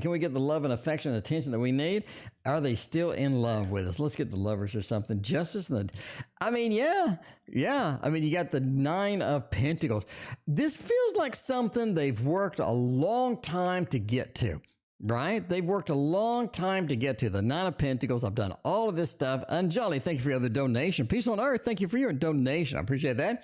Can we get the love and affection and attention that we need? Are they still in love with us? Let's get the Lovers or something. Justice. Yeah. I mean, you got the Nine of Pentacles. This feels like something they've worked a long time to get to. Right? They've worked a long time to get to the Nine of Pentacles. I've done all of this stuff. Unjolly, thank you for your other donation. Peace on Earth, thank you for your donation. I appreciate that.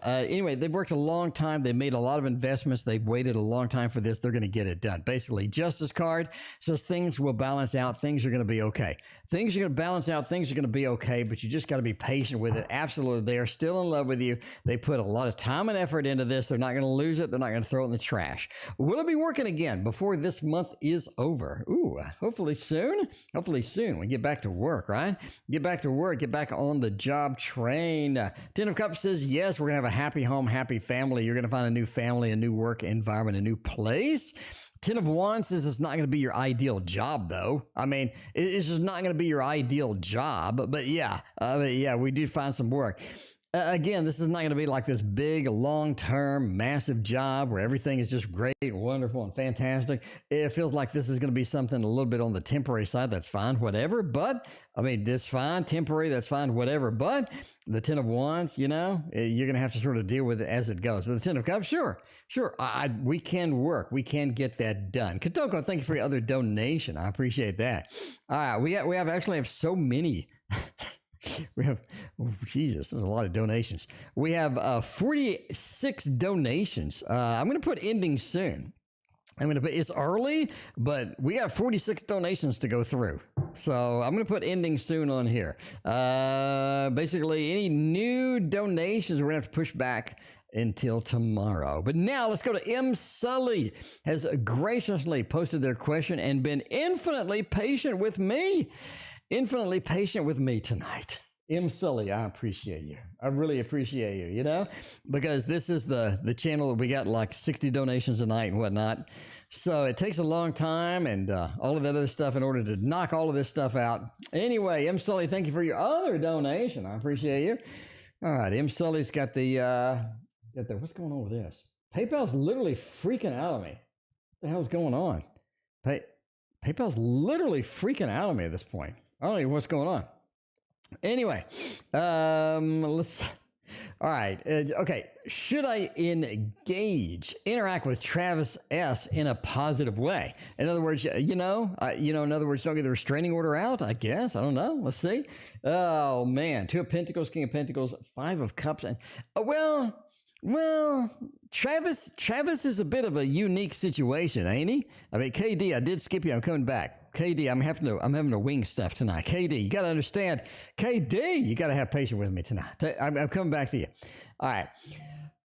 Anyway, they've worked a long time. They've made a lot of investments. They've waited a long time for this. They're going to get it done. Basically, Justice card says things will balance out. Things are going to be okay. Things are going to balance out. Things are going to be okay, but you just got to be patient with it. Absolutely. They are still in love with you. They put a lot of time and effort into this. They're not going to lose it. They're not going to throw it in the trash. Will it be working again before this month is over? Ooh, hopefully soon. We get back to work, right? Get back on the job train. Ten of Cups says, yes, we're going to have a happy home, happy family. You're going to find a new family, a new work environment, a new place. Ten of Wands says it's not going to be your ideal job, though. I mean, it's just not going to be your ideal job. But yeah, we do find some work. Again, this is not going to be like this big, long-term, massive job where everything is just great, wonderful, and fantastic. It feels like this is going to be something a little bit on the temporary side. That's fine, whatever. But, this fine, temporary, that's fine, whatever. But the Ten of Wands, you're going to have to sort of deal with it as it goes. But the Ten of Cups, sure. We can work. We can get that done. Katoko, thank you for your other donation. I appreciate that. All right, we actually have so many. Jesus, there's a lot of donations. We have 46 donations. I'm going to put ending soon. It's early, but we got 46 donations to go through. So I'm going to put ending soon on here. Basically, any new donations, we're going to have to push back until tomorrow. But now let's go to M. Sully, has graciously posted their question and been infinitely patient with me. Infinitely patient with me tonight. M. Sully, I appreciate you. I really appreciate you, you know, because this is the channel that we got like 60 donations a night and whatnot. So it takes a long time and all of that other stuff in order to knock all of this stuff out. Anyway, M. Sully, thank you for your other donation. I appreciate you. All right, M. Sully's got the what's going on with this? PayPal's literally freaking out of me. What the hell's going on? PayPal's literally freaking out of me at this point. I don't know what's going on. Anyway, let's. All right. Okay. Should I interact with Travis S. in a positive way? In other words, in other words, don't get the restraining order out, I guess. I don't know. Let's see. Oh, man. 2 of Pentacles, King of Pentacles, 5 of Cups. And, well, Travis is a bit of a unique situation, ain't he? I mean, KD, I did skip you. I'm coming back. KD, I'm having to wing stuff tonight. KD, you got to understand. KD, you got to have patience with me tonight. I'm coming back to you. All right.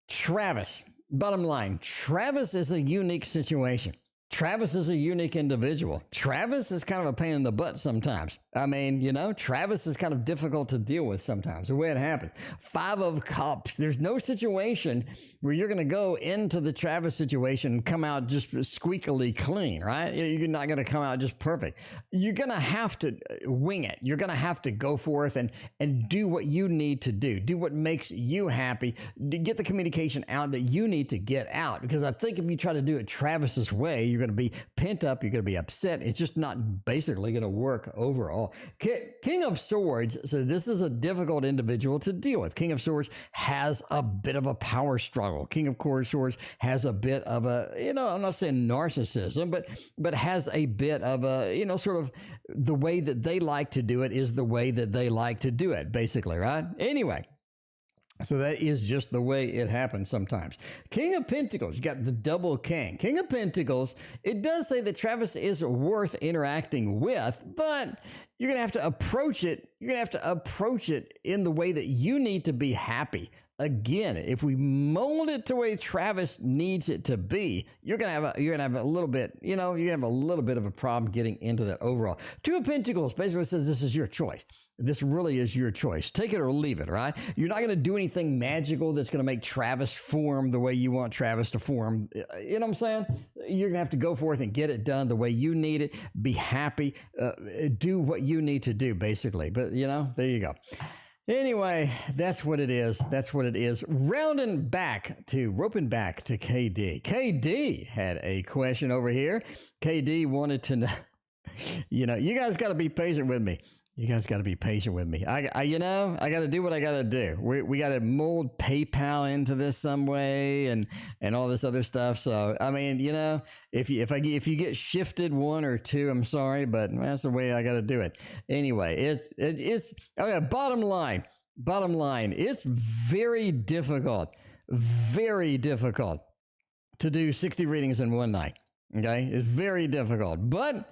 Travis, bottom line, Travis is a unique situation. Travis is a unique individual. Travis is kind of a pain in the butt sometimes. I mean, Travis is kind of difficult to deal with sometimes, the way it happens. 5 of Cups. There's no situation where you're going to go into the Travis situation and come out just squeakily clean, right? You're not going to come out just perfect. You're going to have to wing it. You're going to have to go forth and do what you need to do. Do what makes you happy. Get the communication out that you need to get out. Because I think if you try to do it Travis's way, you're going to be pent up. You're going to be upset. It's just not basically going to work overall. King of Swords, so this is a difficult individual to deal with. King of Swords has a bit of a power struggle. King of Swords has a bit of a, I'm not saying narcissism, but has a bit of a, sort of the way that they like to do it is the way that they like to do it, basically, right? Anyway. So that is just the way it happens sometimes. King of Pentacles, you got the double king. King of Pentacles, it does say that Travis is worth interacting with, but you're going to have to approach it. You're going to have to approach it in the way that you need to be happy. Again, if we mold it to the way Travis needs it to be, you're gonna have a little bit, you're gonna have a little bit of a problem getting into that overall. 2 of Pentacles basically says this is your choice. This really is your choice. Take it or leave it, right? You're not gonna do anything magical that's gonna make Travis form the way you want Travis to form. You know what I'm saying? You're gonna have to go forth and get it done the way you need it. Be happy. Do what you need to do, basically. But there you go. Anyway, that's what it is. That's what it is. Roping back to KD. KD had a question over here. KD wanted to know, you guys got to be patient with me. You guys got to be patient with me. I got to do what I got to do. We got to mold PayPal into this some way and all this other stuff. So, I mean, if you get shifted 1 or 2, I'm sorry, but that's the way I got to do it. Anyway, it's bottom line, it's very difficult to do 60 readings in one night. Okay. It's very difficult, but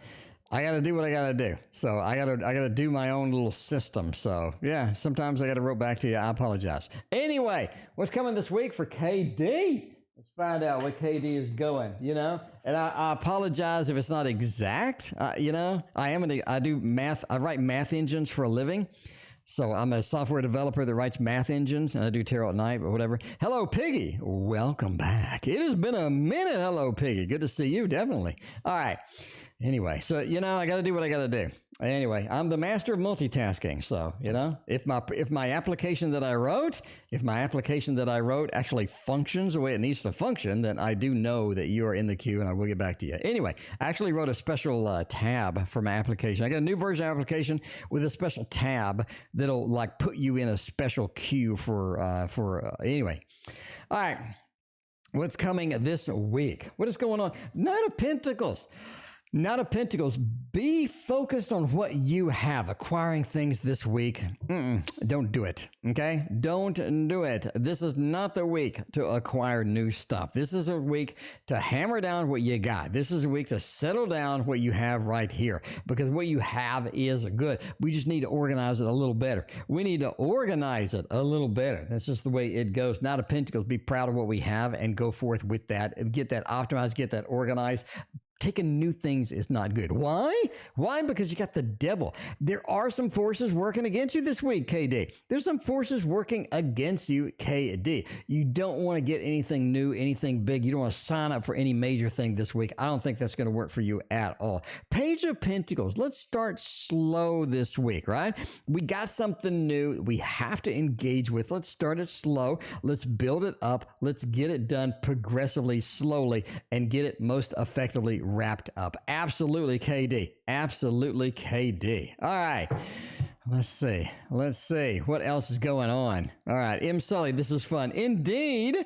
I got to do what I got to do. So I got to do my own little system. So yeah, sometimes I got to rope back to you. I apologize. Anyway, what's coming this week for KD? Let's find out what KD is going, and I apologize if it's not exact. I do math. I write math engines for a living. So I'm a software developer that writes math engines, and I do tarot at night, but whatever. Hello, Piggy. Welcome back. It has been a minute. Hello, Piggy. Good to see you. Definitely. All right. Anyway, so, I got to do what I got to do. Anyway, I'm the master of multitasking. So, if my application that I wrote actually functions the way it needs to function, then I do know that you are in the queue and I will get back to you. Anyway, I actually wrote a special tab for my application. I got a new version of application with a special tab that'll like put you in a special queue for anyway. All right. What's coming this week? What is going on? Knight of Pentacles. Knight of Pentacles, be focused on what you have. Acquiring things this week, don't do it, okay? Don't do it. This is not the week to acquire new stuff. This is a week to hammer down what you got. This is a week to settle down what you have right here, because what you have is good. We just need to organize it a little better. We need to organize it a little better. That's just the way it goes. Knight of Pentacles, be proud of what we have and go forth with that. Get that optimized, get that organized. Taking new things is not good. Why? Why? Because you got the devil. There are some forces working against you this week, KD. There's some forces working against you, KD. You don't want to get anything new, anything big. You don't want to sign up for any major thing this week. I don't think that's going to work for you at all. Page of Pentacles. Let's start slow this week, right? We got something new we have to engage with. Let's start it slow. Let's build it up. Let's get it done progressively, slowly, and get it most effectively wrapped up. Absolutely, KD. Absolutely, KD. All right. Let's see. Let's see. What else is going on? All right. M. Sully, this is fun. Indeed.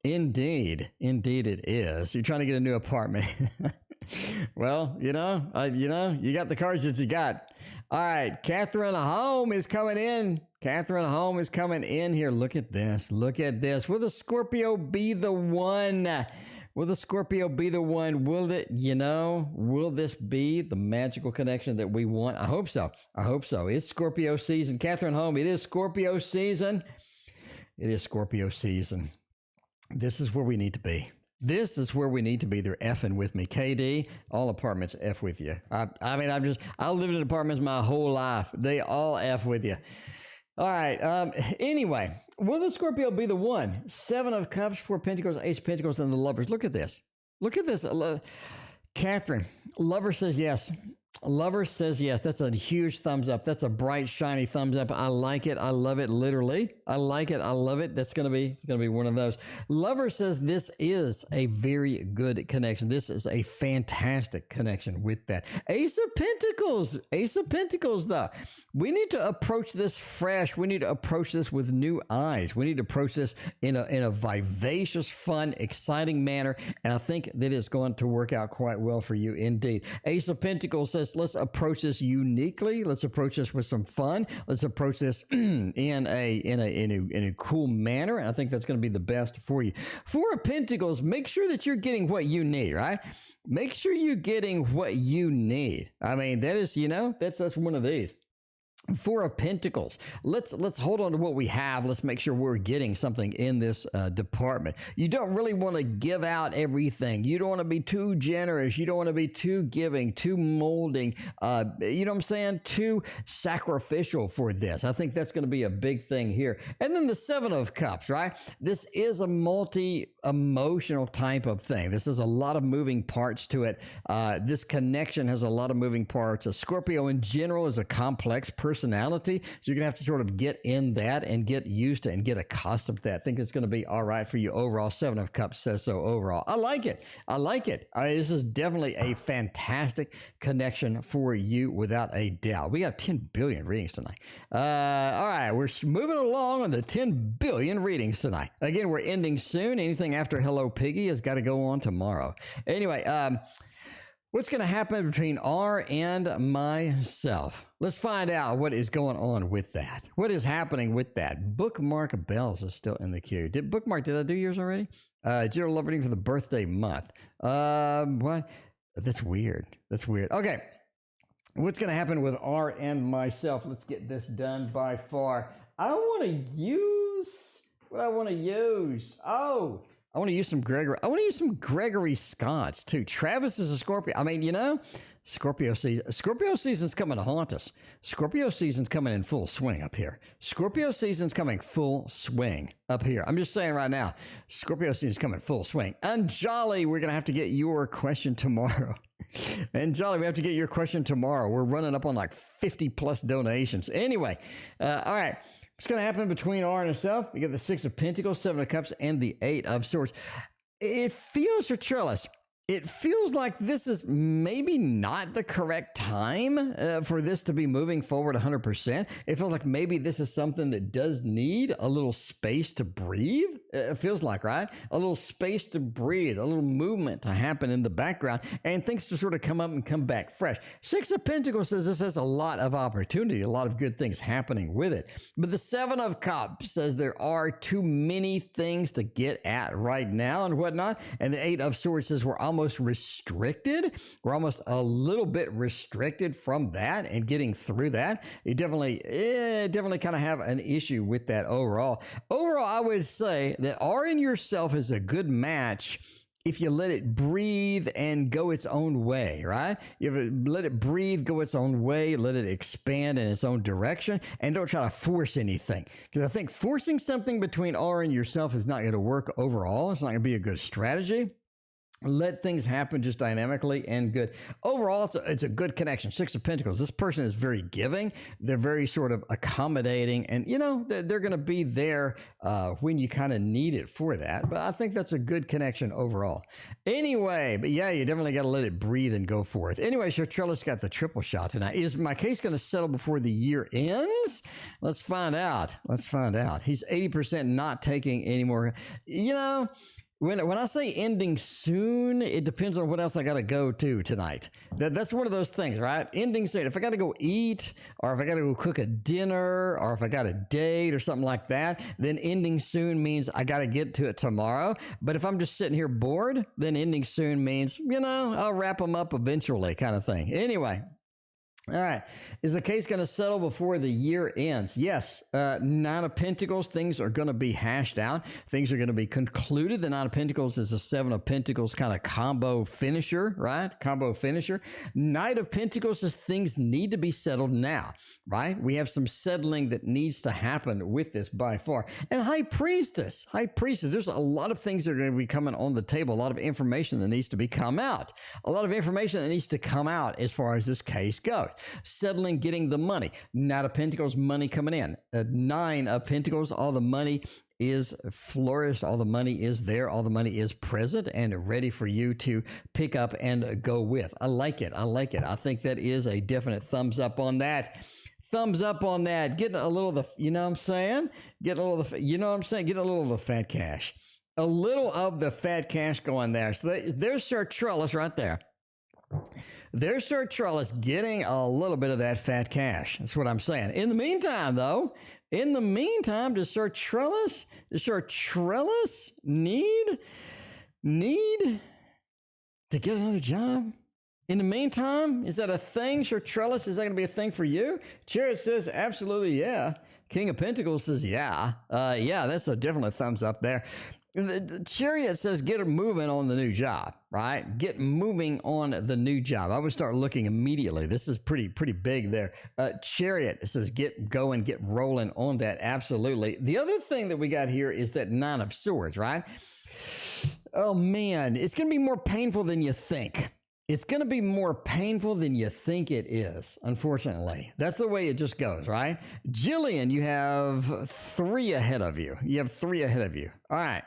Indeed. Indeed it is. You're trying to get a new apartment. Well, you got the cards that you got. All right. Catherine Home is coming in. Catherine Home is coming in here. Look at this. Look at this. Will the Scorpio be the one? Will the Scorpio be the one? Will this be the magical connection that we want? I hope so. I hope so. It's Scorpio season. Catherine Home, it is Scorpio season. It is Scorpio season. This is where we need to be. This is where we need to be. They're effing with me. KD, all apartments F with you. I lived in apartments my whole life. They all F with you. All right. Anyway, will the Scorpio be the one? 7 of Cups, 4 Pentacles, Ace of Pentacles, and the Lovers. Look at this. Look at this. Catherine, Lover says yes. Lover says yes. That's a huge thumbs up. That's a bright, shiny thumbs up. I like it. I love it. Literally. I like it. I love it. That's going to be one of those. Lover says this is a very good connection. This is a fantastic connection with that. Ace of Pentacles. Ace of Pentacles, though. We need to approach this fresh. We need to approach this with new eyes. We need to approach this in a vivacious, fun, exciting manner. And I think that it's going to work out quite well for you indeed. Ace of Pentacles says, let's approach this uniquely. Let's approach this with some fun. Let's approach this in a cool manner. And I think that's going to be the best for you. 4 of Pentacles, make sure that you're getting what you need, right? Make sure you're getting what you need. I mean, that is, that's one of these. 4 of Pentacles. Let's hold on to what we have. Let's make sure we're getting something in this department. You don't really want to give out everything. You don't want to be too generous. You don't want to be too giving, too molding. You know what I'm saying? Too sacrificial for this. I think that's going to be a big thing here. And then the 7 of Cups, right? This is a multi-emotional type of thing. This is a lot of moving parts to it. This connection has a lot of moving parts. A Scorpio in general is a complex personality, so you're gonna have to sort of get in that and get used to and get accustomed to that. I think it's gonna be all right for you overall. 7 of Cups says so overall. I like it. I like it. This is definitely a fantastic connection for you without a doubt. We got 10 billion readings tonight. All right, we're moving along on the 10 billion readings tonight. Again, we're ending soon. Anything after Hello Piggy has got to go on tomorrow. Anyway, what's going to happen between R and myself? Let's find out what is going on with that. What is happening with that? Bookmark Bells is still in the queue. Did I do yours already? General love reading for the birthday month. What? That's weird. That's weird. Okay. What's going to happen with R and myself? Let's get this done by far. I want to use what I want to use. Oh, I want to use some Gregory. I want to use some Gregory Scotts too. Travis is a Scorpio. I mean, Scorpio season. Scorpio season's coming to haunt us. Scorpio season's coming in full swing up here. Scorpio season's coming full swing up here. I'm just saying right now, Scorpio season's coming full swing. And Jolly, we're going to have to get your question tomorrow. And Jolly, we have to get your question tomorrow. We're running up on like 50 plus donations. Anyway, all right. What's going to happen between R and herself? You get the 6 of Pentacles, 7 of Cups, and the 8 of Swords. It feels for Trellis. it feels like this is maybe not the correct time for this to be moving forward 100%. It feels like maybe this is something that does need a little space to breathe. It feels like, right? A little space to breathe, a little movement to happen in the background, and things to sort of come up and come back fresh. Six of Pentacles says this has a lot of opportunity, a lot of good things happening with it. But the Seven of Cups says there are too many things to get at right now and whatnot. And the Eight of Swords says we're almost restricted. We're almost a little bit restricted from that and getting through that. You definitely kind of have an issue with that overall. Overall, I would say that R in yourself is a good match if you let it breathe and go its own way, right? You let it breathe, go its own way, let it expand in its own direction, and don't try to force anything. Because I think forcing something between R and yourself is not going to work overall. It's not going to be a good strategy. Let things happen just dynamically and good. Overall, it's a good connection. Six of Pentacles. This person is very giving. They're very sort of accommodating. And, you know, they're going to be there when you kind of need it for that. But I think that's a good connection overall. Anyway, but yeah, you definitely got to let it breathe and go forth. Anyway, so Trellis got the triple shot tonight. Is my case going to settle before the year ends? Let's find out. Let's find out. He's 80% not taking any more. You know, when I say ending soon, it depends on what else I got to go to tonight. That's one of those things, right? Ending soon. If I got to go eat, or if I got to go cook a dinner, or if I got a date or something like that, then ending soon means I got to get to it tomorrow. But if I'm just sitting here bored, then ending soon means, you know, I'll wrap them up eventually kind of thing. Anyway. All right. Is the case going to settle before the year ends? Yes. Nine of Pentacles. Things are going to be hashed out. Things are going to be concluded. The Nine of Pentacles is a Seven of Pentacles kind of combo finisher, right? Combo finisher. Knight of Pentacles says things need to be settled now, right? We have some settling that needs to happen with this by far. And High Priestess. High Priestess. There's a lot of things that are going to be coming on the table. A lot of information that needs to be come out. A lot of information that needs to come out as far as this case goes. Settling, getting the money. Knight of Pentacles, money coming in. Nine of Pentacles, all the money is flourished. All the money is there. All the money is present and ready for you to pick up and go with. I like it. I like it. I think that is a definite thumbs up on that. Thumbs up on that. Getting a little of the, you know what I'm saying? Getting a little of the, you know what I'm saying? Getting a little of the fat cash. A little of the fat cash going there. So there's Sir Trellis right there. There's Sir Trellis getting a little bit of that fat cash. That's what I'm saying. In the meantime, though, does Sir Trellis need to get another job? In the meantime, is that a thing, Sir Trellis? Is that going to be a thing for you? Chariot says, absolutely, yeah. King of Pentacles says, yeah. Yeah, that's a definite thumbs up there. The Chariot says get moving on the new job, right? Get moving on the new job. I would start looking immediately. This is pretty big there. Chariot says get going, get rolling on that. Absolutely. The other thing that we got here is that Nine of Swords, right? Oh, man, it's going to be more painful than you think. It's going to be more painful than you think it is, unfortunately. That's the way it just goes, right? Jillian, you have 3 ahead of you. You have 3 ahead of you. All right.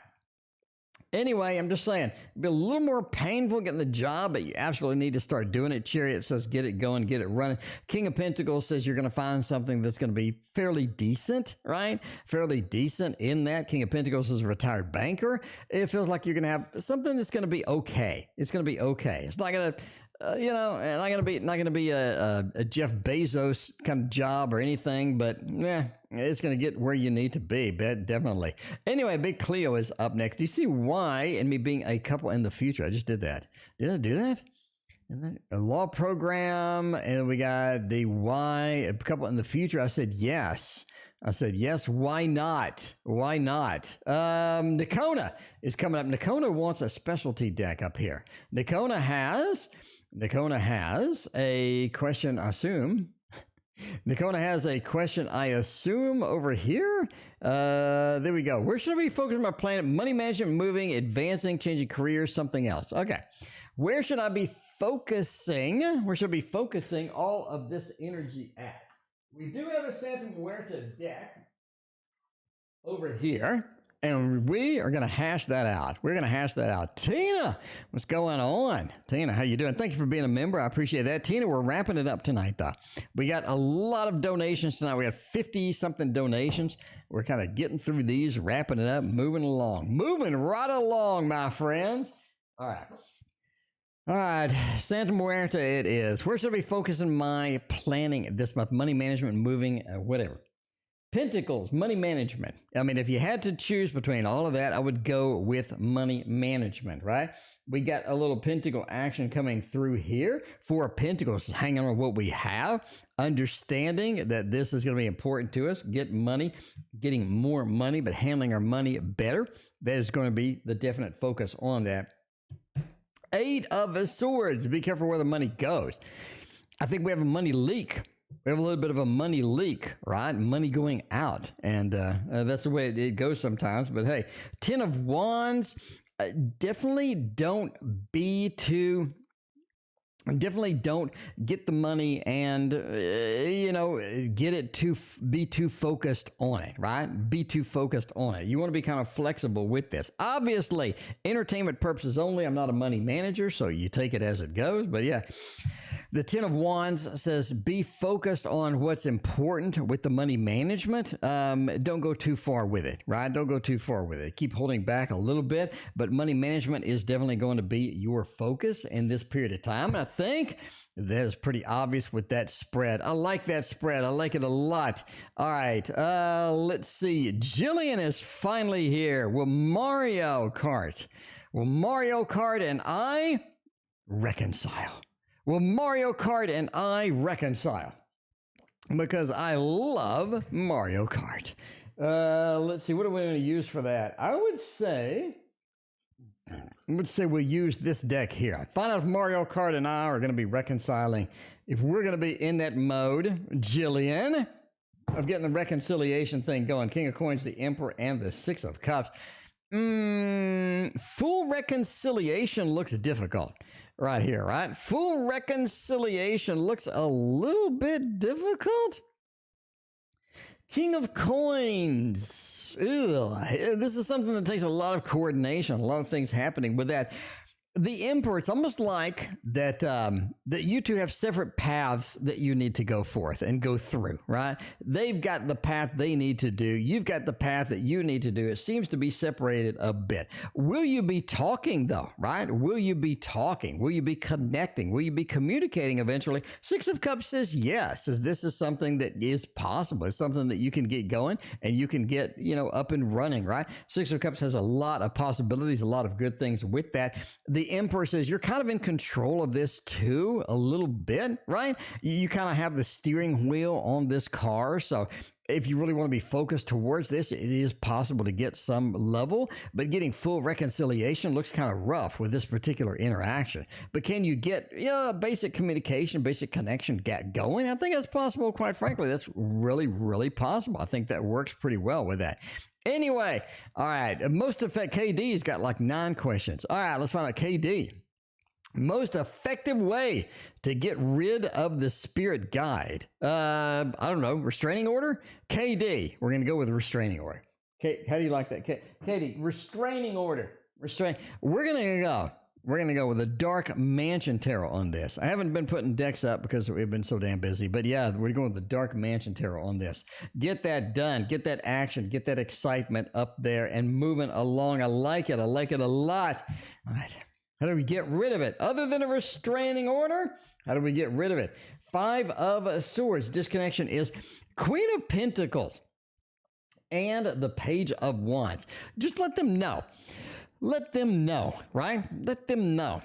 Anyway, I'm just saying, it'll be a little more painful getting the job, but you absolutely need to start doing it. Chariot says get it going, get it running. King of Pentacles says you're going to find something that's going to be fairly decent, right? Fairly decent in that. King of Pentacles is a retired banker. It feels like you're going to have something that's going to be okay. It's going to be okay. It's not going to... not gonna be a Jeff Bezos kind of job or anything, but yeah, it's gonna get where you need to be, definitely. Anyway, Big Cleo is up next. Do you see why in me being a couple in the future? I just did that. Did I do that? And then a law program, and we got the why, a couple in the future. I said yes. Why not? Why not? Nakona is coming up. Nakona wants a specialty deck up here. Nakona has a question, I assume. Nakona has a question, I assume, over here. There we go. Where should I be focusing my planet? Money management, moving, advancing, changing careers, something else. Okay. Where should I be focusing? Where should I be focusing all of this energy at? We do have a Santa Muerta deck over here. And we are going to hash that out. We're going to hash that out. Tina, what's going on? Tina, how you doing? Thank you for being a member. I appreciate that. Tina, we're wrapping it up tonight, though. We got a lot of donations tonight. We got 50-something donations. We're kind of getting through these, wrapping it up, moving along. Moving right along, my friends. All right. All right, Santa Muerta it is. Where should I be focusing my planning this month? Money management, moving, whatever. Pentacles, money management. I mean, if you had to choose between all of that, I would go with money management, right? We got a little pentacle action coming through here. Four of Pentacles, hanging on what we have, understanding that this is going to be important to us. Get money, getting more money, but handling our money better. That is going to be the definite focus on that. Eight of Swords. Be careful where the money goes. I think we have a money leak. We have a little bit of a money leak, right? Money going out. And that's the way it goes sometimes. But hey, 10 of Wands. Definitely don't get the money and, get it be too focused on it, right? Be too focused on it. You want to be kind of flexible with this. Obviously, entertainment purposes only. I'm not a money manager, so you take it as it goes. But yeah, the 10 of Wands says be focused on what's important with the money management. Don't go too far with it, right? Don't go too far with it. Keep holding back a little bit, but money management is definitely going to be your focus in this period of time. And I think that is pretty obvious with that spread. I like that spread. I like it a lot. All right. Let's see. Jillian is finally here. Will Mario Kart and I reconcile? Will Mario Kart and I reconcile? Because I love Mario Kart. Let's see. What are we going to use for that? I would say we'll use this deck here. Find out if Mario Kart and I are going to be reconciling. If we're going to be in that mode, Jillian, of getting the reconciliation thing going. King of Coins, the Emperor, and the Six of Cups. Full reconciliation looks difficult right here, right? Full reconciliation looks a little bit difficult. King of Coins. Ew. This is something that takes a lot of coordination, a lot of things happening with that. The Emperor, it's almost like that that you two have separate paths that you need to go forth and go through, right? They've got the path they need to do. You've got the path that you need to do. It seems to be separated a bit. Will you be talking, though, right? Will you be talking? Will you be connecting? Will you be communicating eventually? Six of Cups says yes, says this is something that is possible. It's something that you can get going and you can get, up and running, right? Six of Cups has a lot of possibilities, a lot of good things with that. The Emperor says you're kind of in control of this too, a little bit, right? You kind of have the steering wheel on this car. So if you really want to be focused towards this, it is possible to get some level, but getting full reconciliation looks kind of rough with this particular interaction. But can you get basic communication, basic connection going? I think that's possible, quite frankly. That's really, really possible. I think that works pretty well with that. Anyway, all right. Most effective, KD's got like 9 questions. All right, let's find out KD. Most effective way to get rid of the spirit guide. I don't know, restraining order? KD, we're going to go with restraining order. Okay, how do you like that? KD, restraining order. We're going to go with the Dark Mansion Tarot on this. I haven't been putting decks up because we've been so damn busy. But yeah, we're going with the Dark Mansion Tarot on this. Get that done. Get that action. Get that excitement up there and moving along. I like it. I like it a lot. All right. How do we get rid of it? Other than a restraining order, how do we get rid of it? 5 of Swords. Disconnection is Queen of Pentacles and the Page of Wands. Just let them know. Let them know, right? Let them know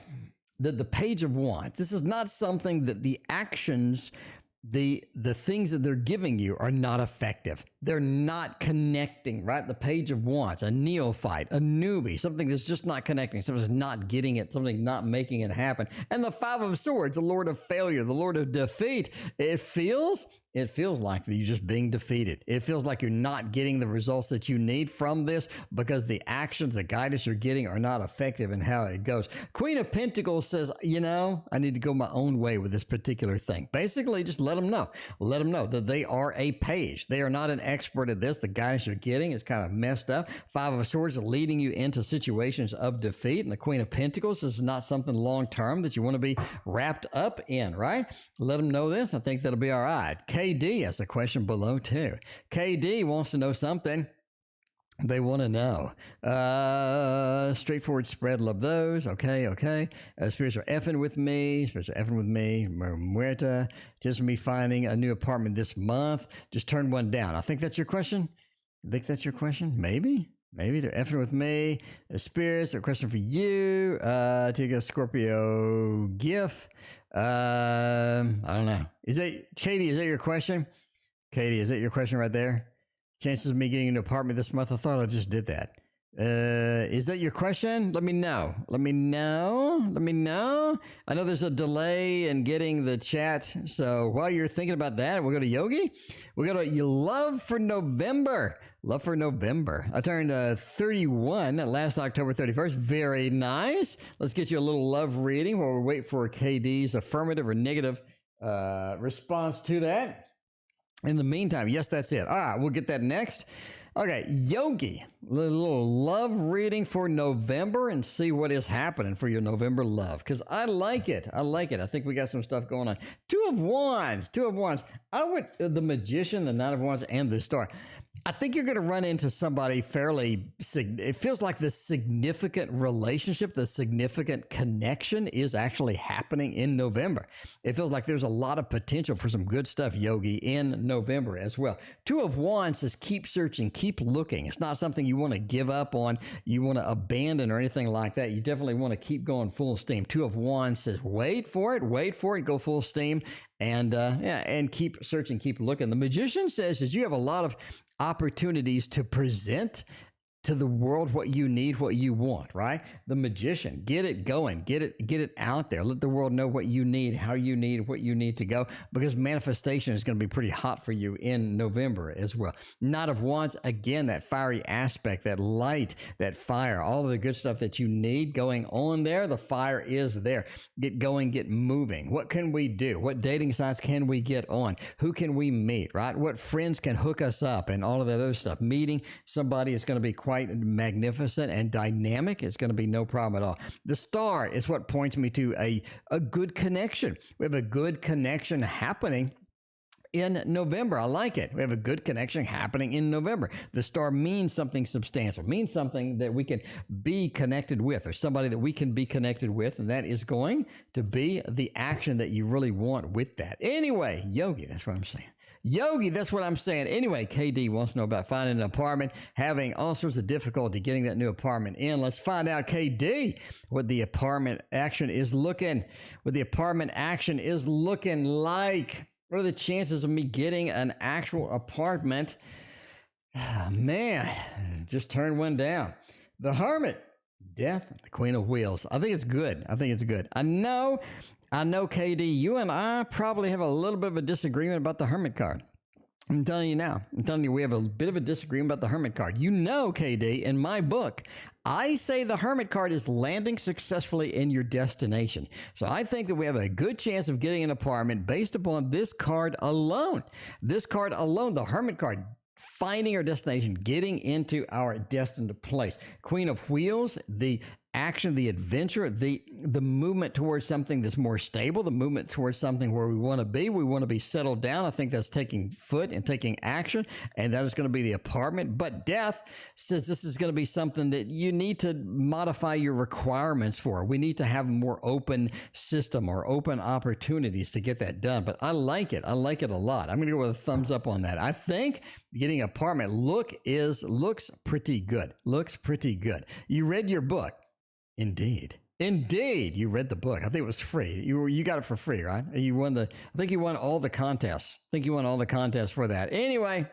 that the Page of Wands, this is not something that the actions, the things that they're giving you are not effective. They're not connecting, right? The Page of Wands, a neophyte, a newbie, something that's just not connecting, something's not getting it, something not making it happen. And the 5 of Swords, the Lord of Failure, the Lord of Defeat. It feels like you're just being defeated. It feels like you're not getting the results that you need from this because the actions, the guidance you're getting are not effective in how it goes. Queen of Pentacles says, I need to go my own way with this particular thing. Basically, just let them know. Let them know that they are a page. They are not an expert at this. The guidance you're getting is kind of messed up. Five of Swords leading you into situations of defeat. And the Queen of Pentacles is not something long-term that you want to be wrapped up in, right? Let them know this. I think that'll be all right. KD has a question below too. KD wants to know something. They want to know. Straightforward spread. Love those. Okay. Spirits are effing with me. Muerta. Just me finding a new apartment this month. Just turn one down. I think that's your question. Maybe they're effing with me. Spirits, a question for you. Take a Scorpio gift. I don't know. Katie, is that your question? Katie, is that your question right there? Chances of me getting an apartment this month? I thought I just did that. Is that your question? Let me know. I know there's a delay in getting the chat. So while you're thinking about that, we'll go to Yogi. We go to Love for November. I turned 31 last October 31st. Very nice. Let's get you a little love reading while we wait for KD's affirmative or negative response to that. In the meantime, yes, that's it. All right, we'll get that next. Okay, Yogi, little love reading for November and see what is happening for your November love. Because I like it. I think we got some stuff going on. Two of Wands. I went the Magician, the Knight of Wands, and the Star. I think you're going to run into somebody it feels like the significant relationship, the significant connection is actually happening in November. It feels like there's a lot of potential for some good stuff, Yogi, in November as well. Two of Wands says keep searching, keep looking. It's not something you want to give up on, you want to abandon or anything like that. You definitely want to keep going full steam. Two of Wands says wait for it, go full steam. And keep searching, keep looking. The Magician says that you have a lot of opportunities to present to the world what you need, what you want, right? The Magician, get it going, get it out there. Let the world know what you need, how you need, what you need to go, because manifestation is going to be pretty hot for you in November as well. Knight of Wands, again, that fiery aspect, that light, that fire, all of the good stuff that you need going on there. The fire is there. Get going, get moving. What can we do? What dating sites can we get on? Who can we meet, right? What friends can hook us up and all of that other stuff. Meeting somebody is going to be quite magnificent and dynamic. It's going to be no problem at all. The Star is what points me to a good connection. We have a good connection happening in November. I like it. We have a good connection happening in November. The Star means something substantial, means something that we can be connected with, or somebody that we can be connected with, and that is going to be the action that you really want with that. Anyway, Yogi, that's what I'm saying. Anyway, KD wants to know about finding an apartment, having all sorts of difficulty getting that new apartment in. Let's find out, KD, what the apartment action is looking like. What are the chances of me getting an actual apartment? Man, just turn one down. The Hermit, Death, the Queen of Wheels. I think it's good. I know, KD, you and I probably have a little bit of a disagreement about the Hermit card. I'm telling you now. We have a bit of a disagreement about the Hermit card. You know, KD, in my book, I say the Hermit card is landing successfully in your destination. So I think that we have a good chance of getting an apartment based upon this card alone. The Hermit card, finding our destination, getting into our destined place. Queen of Wheels, the action, the adventure, the movement towards something that's more stable, the movement towards something where we want to be settled down. I think that's taking foot and taking action, and that is going to be the apartment. But Death says this is going to be something that you need to modify your requirements for. We need to have a more open system or open opportunities to get that done. But I like it a lot. I'm going to go with a thumbs up on that. I think getting an apartment looks pretty good. You read your book. Indeed, you read the book. I think it was free. You got it for free, right? I think you won all the contests. For that. Anyway,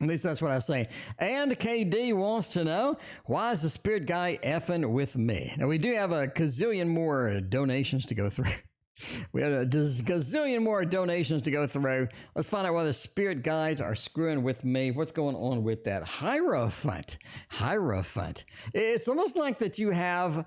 at least that's what I was saying. And KD wants to know, why is the spirit guy effing with me? Now, we do have a gazillion more donations to go through. We had a gazillion more donations to go through. Let's find out why the spirit guides are screwing with me. What's going on with that? Hierophant. It's almost like that you have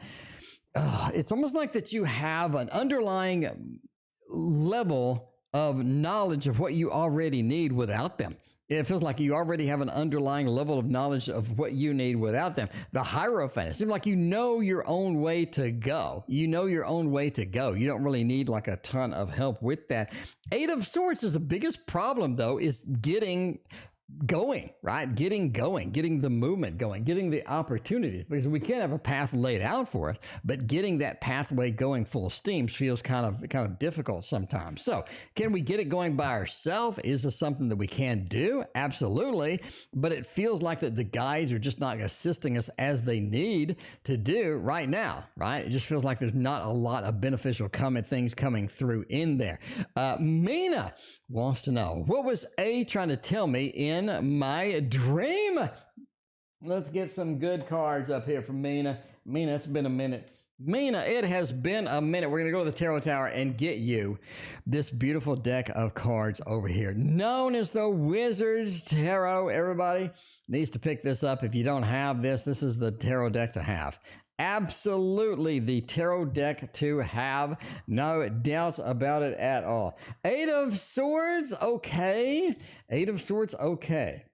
an underlying level of knowledge of what you already need without them. It feels like you already have an underlying level of knowledge of what you need without them. The Hierophant, it seems like you know your own way to go. You know your own way to go. You don't really need like a ton of help with that. Eight of Swords is the biggest problem, though, is getting going, right? Getting going, getting the movement going, getting the opportunities, because we can't have a path laid out for it, but getting that pathway going full steam feels kind of difficult sometimes. So can we get it going by ourselves? Is this something that we can do? Absolutely. But it feels like that the guides are just not assisting us as they need to do right now, right? It just feels like there's not a lot of beneficial things coming through in there. Mina wants to know, what was A trying to tell me in my dream? Let's get some good cards up here from Mina. Mina, it's been a minute. Mina, it has been a minute. We're going to go to the Tarot Tower and get you this beautiful deck of cards over here, known as the Wizard's Tarot. Everybody needs to pick this up. If you don't have this, this is the tarot deck to have. Absolutely the tarot deck to have. No doubts about it at all. Eight of Swords, okay. Eight of Swords, okay.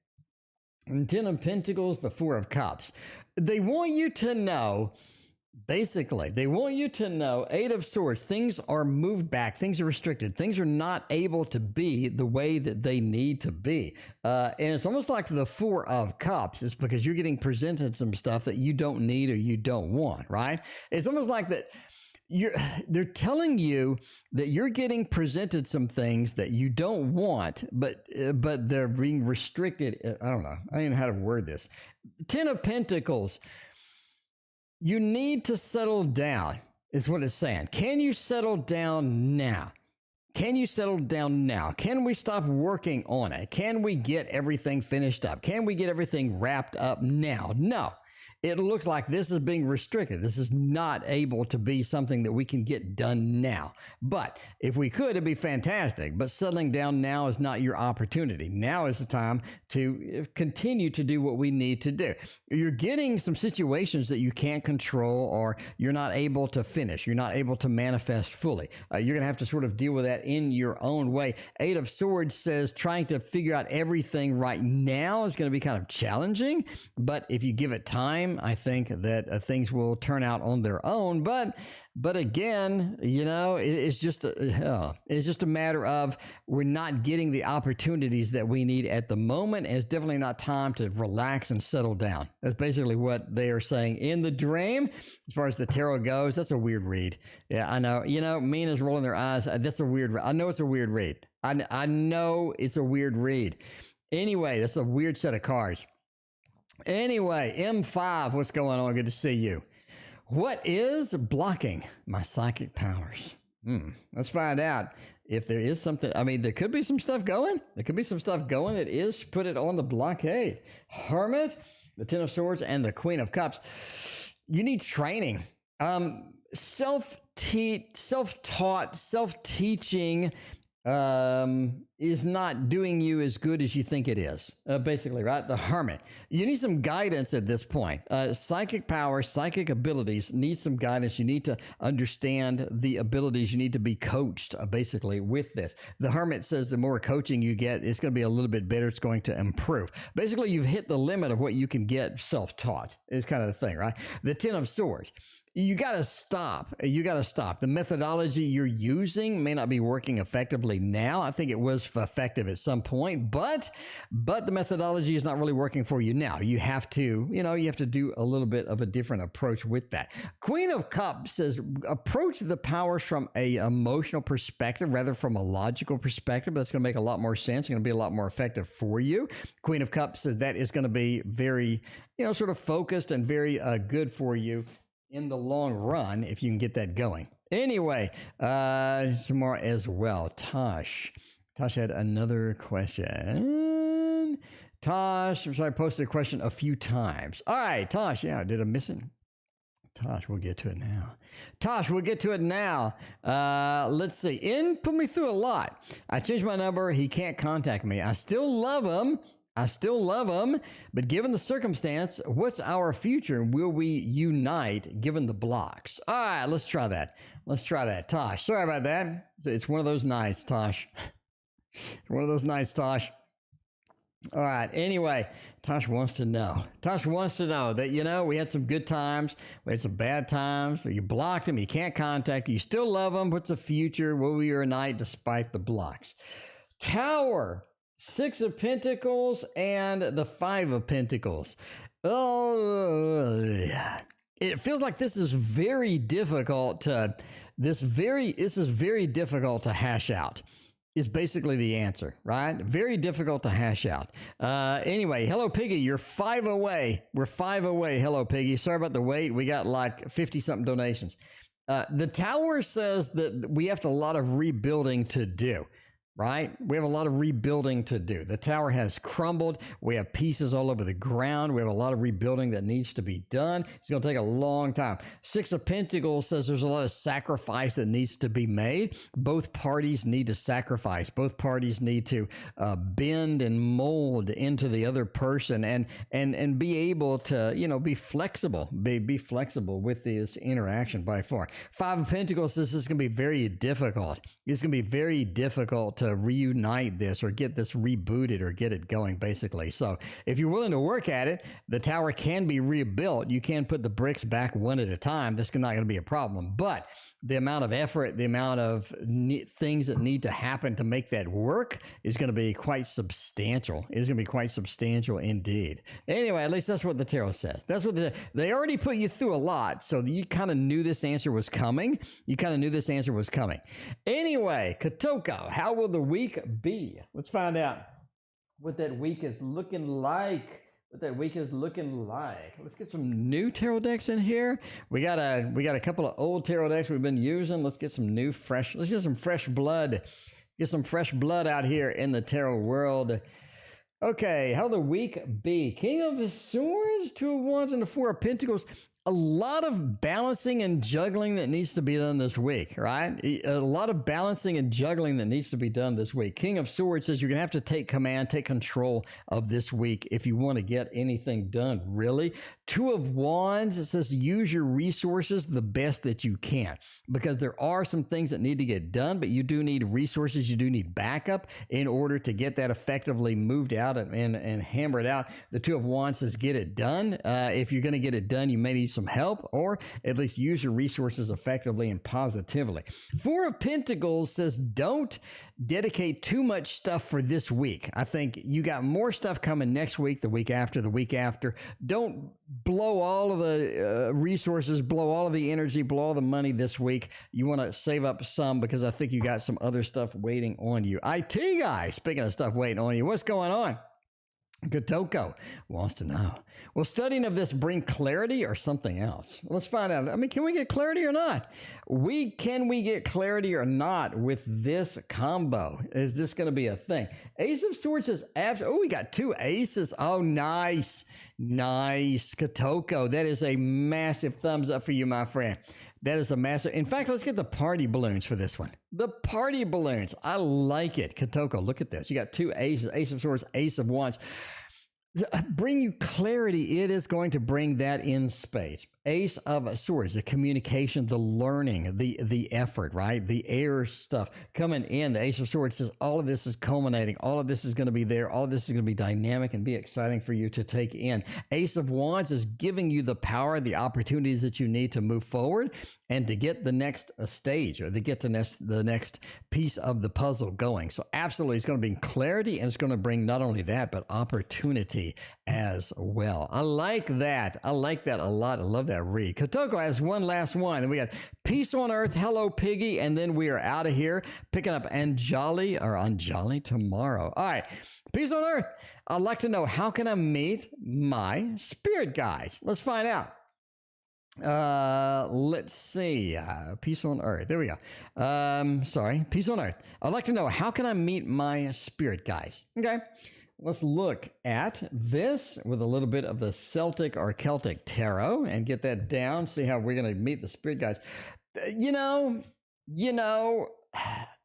And Ten of Pentacles, the Four of Cups. They want you to know, basically, they want you to know, Eight of Swords, things are moved back, things are restricted, things are not able to be the way that they need to be. And it's almost like the Four of Cups. It's because you're getting presented some stuff that you don't need or you don't want, right? It's almost like that they're telling you that you're getting presented some things that you don't want, but they're being restricted. I don't know. I don't even know how to word this. Ten of Pentacles. You need to settle down, is what it's saying. Can you settle down now? Can you settle down now? Can we stop working on it? Can we get everything finished up? Can we get everything wrapped up now? No. It looks like this is being restricted. This is not able to be something that we can get done now. But if we could, it'd be fantastic. But settling down now is not your opportunity. Now is the time to continue to do what we need to do. You're getting some situations that you can't control, or you're not able to finish. You're not able to manifest fully. You're going to have to sort of deal with that in your own way. Eight of Swords says trying to figure out everything right now is going to be kind of challenging. But if you give it time, I think that things will turn out on their own. But again, you know, it's just a matter of we're not getting the opportunities that we need at the moment, and it's definitely not time to relax and settle down. That's basically what they are saying in the dream. As far as the tarot goes, that's a weird read. Yeah, I know. You know, Mina's rolling their eyes. That's a weird. I know it's a weird read. I know it's a weird read. Anyway, that's a weird set of cards. Anyway, M5, what's going on? Good to see you. What is blocking my psychic powers? Let's find out if there is something. I mean, there could be some stuff going. There could be some stuff going that is put it on the blockade. Hermit, the Ten of Swords, and the Queen of Cups. You need training. Self-taught, self-teaching is not doing you as good as you think it is, basically, right? The Hermit. You need some guidance at this point. Psychic power, psychic abilities need some guidance. You need to understand the abilities. You need to be coached, basically, with this. The Hermit says the more coaching you get, it's going to be a little bit better. It's going to improve. Basically, you've hit the limit of what you can get self-taught is kind of the thing, right? The Ten of Swords. You got to stop. You got to stop. The methodology you're using may not be working effectively now. I think it was effective at some point, but the methodology is not really working for you now. You have to, you have to do a little bit of a different approach with that. Queen of Cups says approach the powers from a emotional perspective rather from a logical perspective. That's going to make a lot more sense. It's going to be a lot more effective for you. Queen of Cups says that is going to be very, sort of focused and very good for you in the long run, if you can get that going. Anyway, tomorrow as well. Tosh had another question. Tosh, I'm sorry, I posted a question a few times. All right, Tosh, yeah, did I miss it? Tosh, we'll get to it now. Let's see. Put me through a lot. I changed my number. He can't contact me. I still love him, but given the circumstance, what's our future? Will we unite given the blocks? All right, let's try that. Tosh, sorry about that. It's one of those nights, Tosh. All right. Anyway, Tasha wants to know. Tasha wants to know that, we had some good times. We had some bad times. So you blocked him. You can't contact him. You still love him. What's the future? Will be your night despite the blocks? Tower, 6 of Pentacles and the 5 of Pentacles. Oh, yeah. It feels like this is very difficult to, this is very difficult to hash out. Is basically the answer, right? Very difficult to hash out. Anyway, hello, Piggy. You're 5 away. We're 5 away. Hello, Piggy. Sorry about the wait. We got like 50-something donations. The Tower says that we have a lot of rebuilding to do. Right? We have a lot of rebuilding to do. The tower has crumbled. We have pieces all over the ground. We have a lot of rebuilding that needs to be done. It's going to take a long time. 6 of Pentacles says there's a lot of sacrifice that needs to be made. Both parties need to sacrifice. Both parties need to bend and mold into the other person and be able to, be flexible. Be flexible with this interaction by far. 5 of Pentacles says this is going to be very difficult. It's going to be very difficult to reunite this or get this rebooted or get it going, basically. So if you're willing to work at it, the tower can be rebuilt. You can put the bricks back one at a time. This is not going to be a problem. But the amount of effort, the amount of things that need to happen to make that work is going to be quite substantial. It's going to be quite substantial indeed. Anyway, at least that's what the tarot says. That's what they already put you through a lot. So you kind of knew this answer was coming. Anyway, Kotoko, how will the week be? Let's find out what that week is looking like. Let's get some new tarot decks in here. We got a couple of old tarot decks we've been using. Let's get some new let's get some fresh blood. Get some fresh blood out here in the tarot world. Okay, how the week be? King of Swords, 2 of Wands, and the 4 of Pentacles. A lot of balancing and juggling that needs to be done this week, right? A lot of balancing and juggling that needs to be done this week. King of Swords says you're going to have to take command, take control of this week if you want to get anything done, really. 2 of Wands, it says use your resources the best that you can, because there are some things that need to get done, but you do need resources. You do need backup in order to get that effectively moved out and hammered out. The 2 of Wands says get it done. If you're going to get it done, you may need some help, or at least use your resources effectively and positively. 4 of Pentacles says don't dedicate too much stuff for this week. I think you got more stuff coming next week, the week after, the week after. Don't blow all of the resources, blow all of the energy, blow all the money this week. You want to save up some, because I think you got some other stuff waiting on you. IT guy, speaking of stuff waiting on you, what's going on? Kotoko wants to know, will studying of this bring clarity or something else? Let's find out. I mean, can we get clarity or not? Can we get clarity or not with this combo? Is this going to be a thing? Ace of Swords says, oh, we got 2 aces. Oh, nice. Nice. Kotoko, that is a massive thumbs up for you, my friend. That is a massive. In fact, let's get the party balloons for this one. The party balloons. I like it. Kotoko, look at this. You got 2 aces, Ace of Swords, Ace of Wands. Bring you clarity. It is going to bring that in spades. Ace of Swords, the communication, the learning, the effort, right? The air stuff coming in. The Ace of Swords says all of this is culminating. All of this is going to be there. All of this is going to be dynamic and be exciting for you to take in. Ace of Wands is giving you the power, the opportunities that you need to move forward and to get the next stage, or to get the next piece of the puzzle going. So absolutely, it's going to bring clarity, and it's going to bring not only that, but opportunity as well. I like that. I like that a lot. I love that read. Kotoko has one last one. Then we got Peace on Earth. Hello, Piggy. And then we are out of here picking up Anjali tomorrow. All right. Peace on Earth. I'd like to know, how can I meet my spirit guides? Let's find out. Let's see. Peace on Earth. There we go. Sorry. Peace on Earth. I'd like to know, how can I meet my spirit guides? Okay. Let's look at this with a little bit of the Celtic or Celtic tarot and get that down. See how we're going to meet the spirit guides. You know,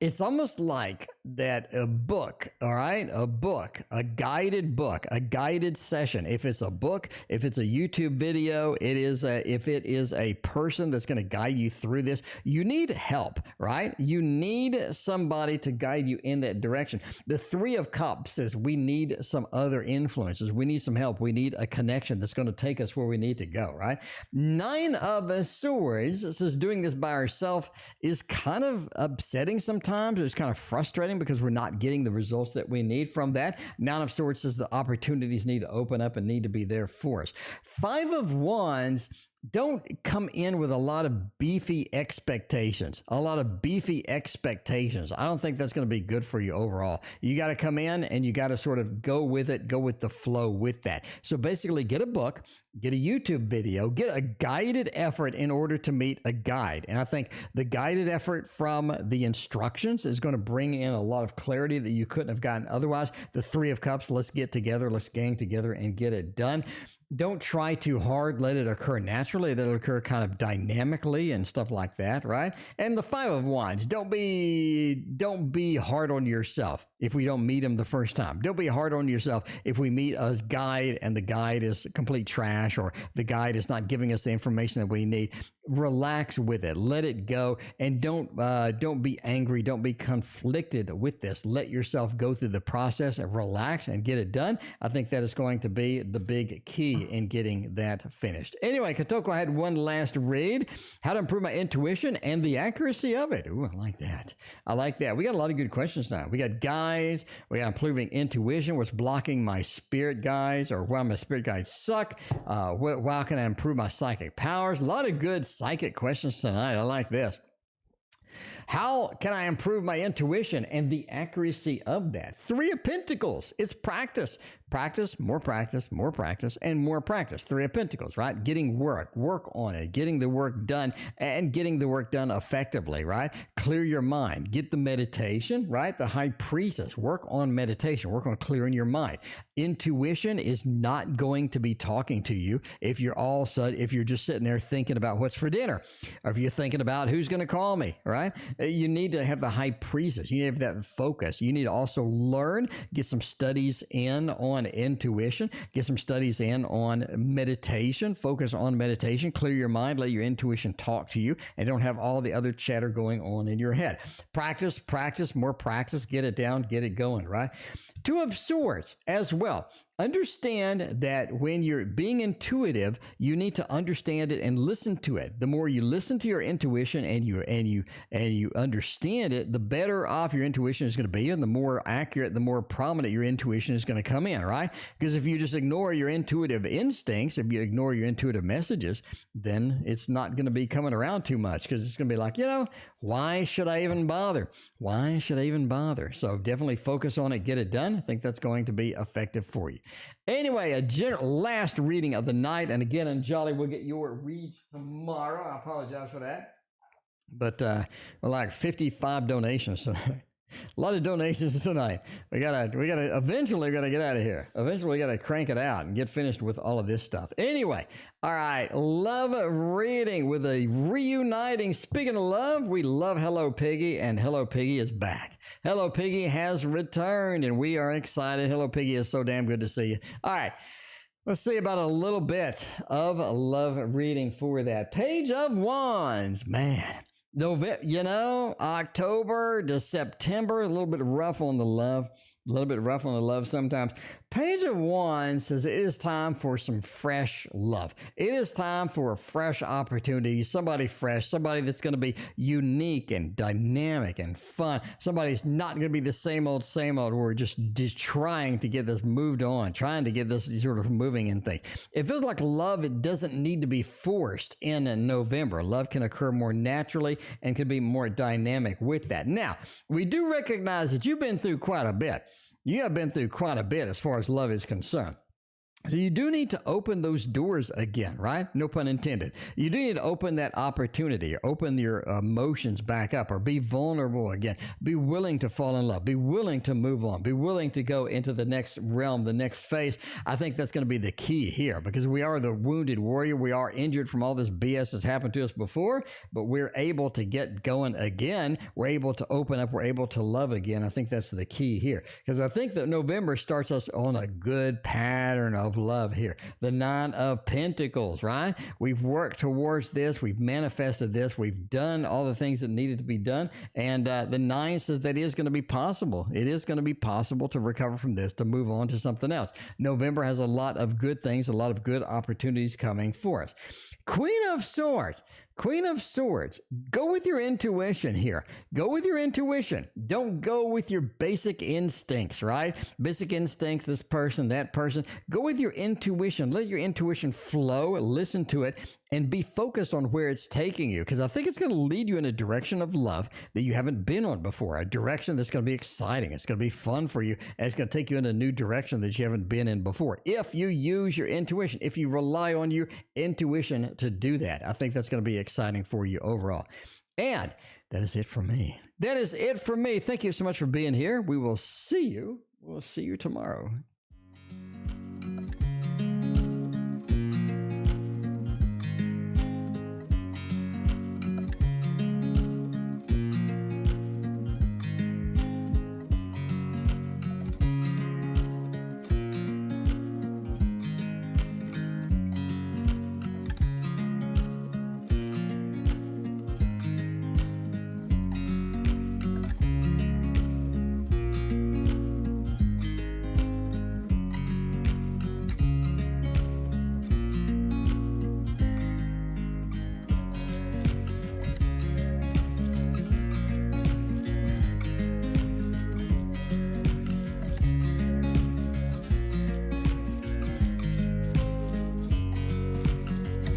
it's almost like that a book, all right, a guided session. If it's a book, if it's a YouTube video, if it is a person that's going to guide you through this, you need help, right? You need somebody to guide you in that direction. The Three of Cups says we need some other influences. We need some help. We need a connection that's going to take us where we need to go, right? Nine of Swords says doing this by ourselves is kind of upsetting sometimes. It's kind of frustrating because we're not getting the results that we need from that. Nine of Swords says the opportunities need to open up and need to be there for us. Five of Wands, don't come in with a lot of beefy expectations. I don't think that's going to be good for you overall. You got to come in and you got to sort of go with it, go with the flow with that. So basically get a book, get a YouTube video, get a guided effort in order to meet a guide. And I think the guided effort from the instructions is going to bring in a lot of clarity that you couldn't have gotten otherwise. The Three of Cups, let's get together, let's gang together and get it done. Don't try too hard. Let it occur naturally. Let it occur kind of dynamically and stuff like that, right? And the Five of Wands, don't be hard on yourself if we don't meet him the first time. Don't be hard on yourself if we meet a guide and the guide is complete trash or the guide is not giving us the information that we need. Relax with it. Let it go, and don't be angry. Don't be conflicted with this. Let yourself go through the process and relax and get it done. I think that is going to be the big key in getting that finished. Anyway, Kotoko, I had one last read. How to improve my intuition and the accuracy of it. Ooh, I like that. I like that. We got a lot of good questions now. We got guides. We got improving intuition. What's blocking my spirit guides, or why my spirit guides suck? How can I improve my psychic powers? A lot of good psychic questions tonight. I like this. How can I improve my intuition and the accuracy of that? Three of Pentacles. It's practice. Practice, more practice, more practice, and more practice. Three of Pentacles, right? Getting work on it, getting the work done, and getting the work done effectively, right? Clear your mind. Get the meditation, right? The High Priestess. Work on meditation. Work on clearing your mind. Intuition is not going to be talking to you if you're just sitting there thinking about what's for dinner, or if you're thinking about who's going to call me, right? You need to have the High Priestess. You need to have that focus. You need to also learn, get some studies in on intuition, get some studies in on meditation, focus on meditation, clear your mind, let your intuition talk to you, and don't have all the other chatter going on in your head. Practice, more practice, get it down, get it going, right? Two of Swords as well. Understand that when you're being intuitive, you need to understand it and listen to it. The more you listen to your intuition and you understand it, the better off your intuition is going to be, and the more accurate, the more prominent your intuition is going to come in, right? Because if you just ignore your intuitive instincts, if you ignore your intuitive messages, then it's not going to be coming around too much, because it's going to be like, why should I even bother? Why should I even bother? So definitely focus on it, get it done. I think that's going to be effective for you. Anyway, a general last reading of the night. And again, Anjali, we'll get your reads tomorrow. I apologize for that. But we're like 55 donations tonight. A lot of donations tonight. We gotta eventually get out of here. Eventually we gotta crank it out and get finished with all of this stuff. Anyway, all right, love reading with a reuniting. Speaking of love, we love Hello Piggy, and Hello Piggy is back. Hello Piggy has returned, and we are excited. Hello Piggy, is so damn good to see you. All right. Let's see about a little bit of love reading for that. Page of Wands, man. October to September, a little bit rough on the love. Sometimes. Page of Wands says it is time for some fresh love. It is time for a fresh opportunity, somebody fresh, somebody that's going to be unique and dynamic and fun. Somebody's not going to be the same old. We're just trying to get this moved on, trying to get this sort of moving in things. It feels like love, it doesn't need to be forced in November. Love can occur more naturally and can be more dynamic with that. Now, we do recognize that you've been through quite a bit. You have been through quite a bit as far as love is concerned. So you do need to open those doors again, right? No pun intended. You do need to open that opportunity, open your emotions back up, or be vulnerable again. Be willing to fall in love. Be willing to move on. Be willing to go into the next realm, the next phase. I think that's going to be the key here, because we are the wounded warrior. We are injured from all this BS that's happened to us before, but we're able to get going again. We're able to open up. We're able to love again. I think that's the key here, because I think that November starts us on a good pattern of love here. The Nine of Pentacles, right? We've worked towards this. We've manifested this. We've done all the things that needed to be done. And the Nine says that is going to be possible. It is going to be possible to recover from this, to move on to something else. November has a lot of good things, a lot of good opportunities coming for us. Queen of Swords. Queen of Swords. Go with your intuition here. Go with your intuition. Don't go with your basic instincts, right? Basic instincts, this person, that person. Go with your intuition. Let your intuition flow. Listen to it and be focused on where it's taking you, because I think it's going to lead you in a direction of love that you haven't been on before, a direction that's going to be exciting. It's going to be fun for you, and it's going to take you in a new direction that you haven't been in before. If you use your intuition, if you rely on your intuition to do that, I think that's going to be exciting for you overall. And that is it for me. That is it for me. Thank you so much for being here. We will see you. We'll see you tomorrow.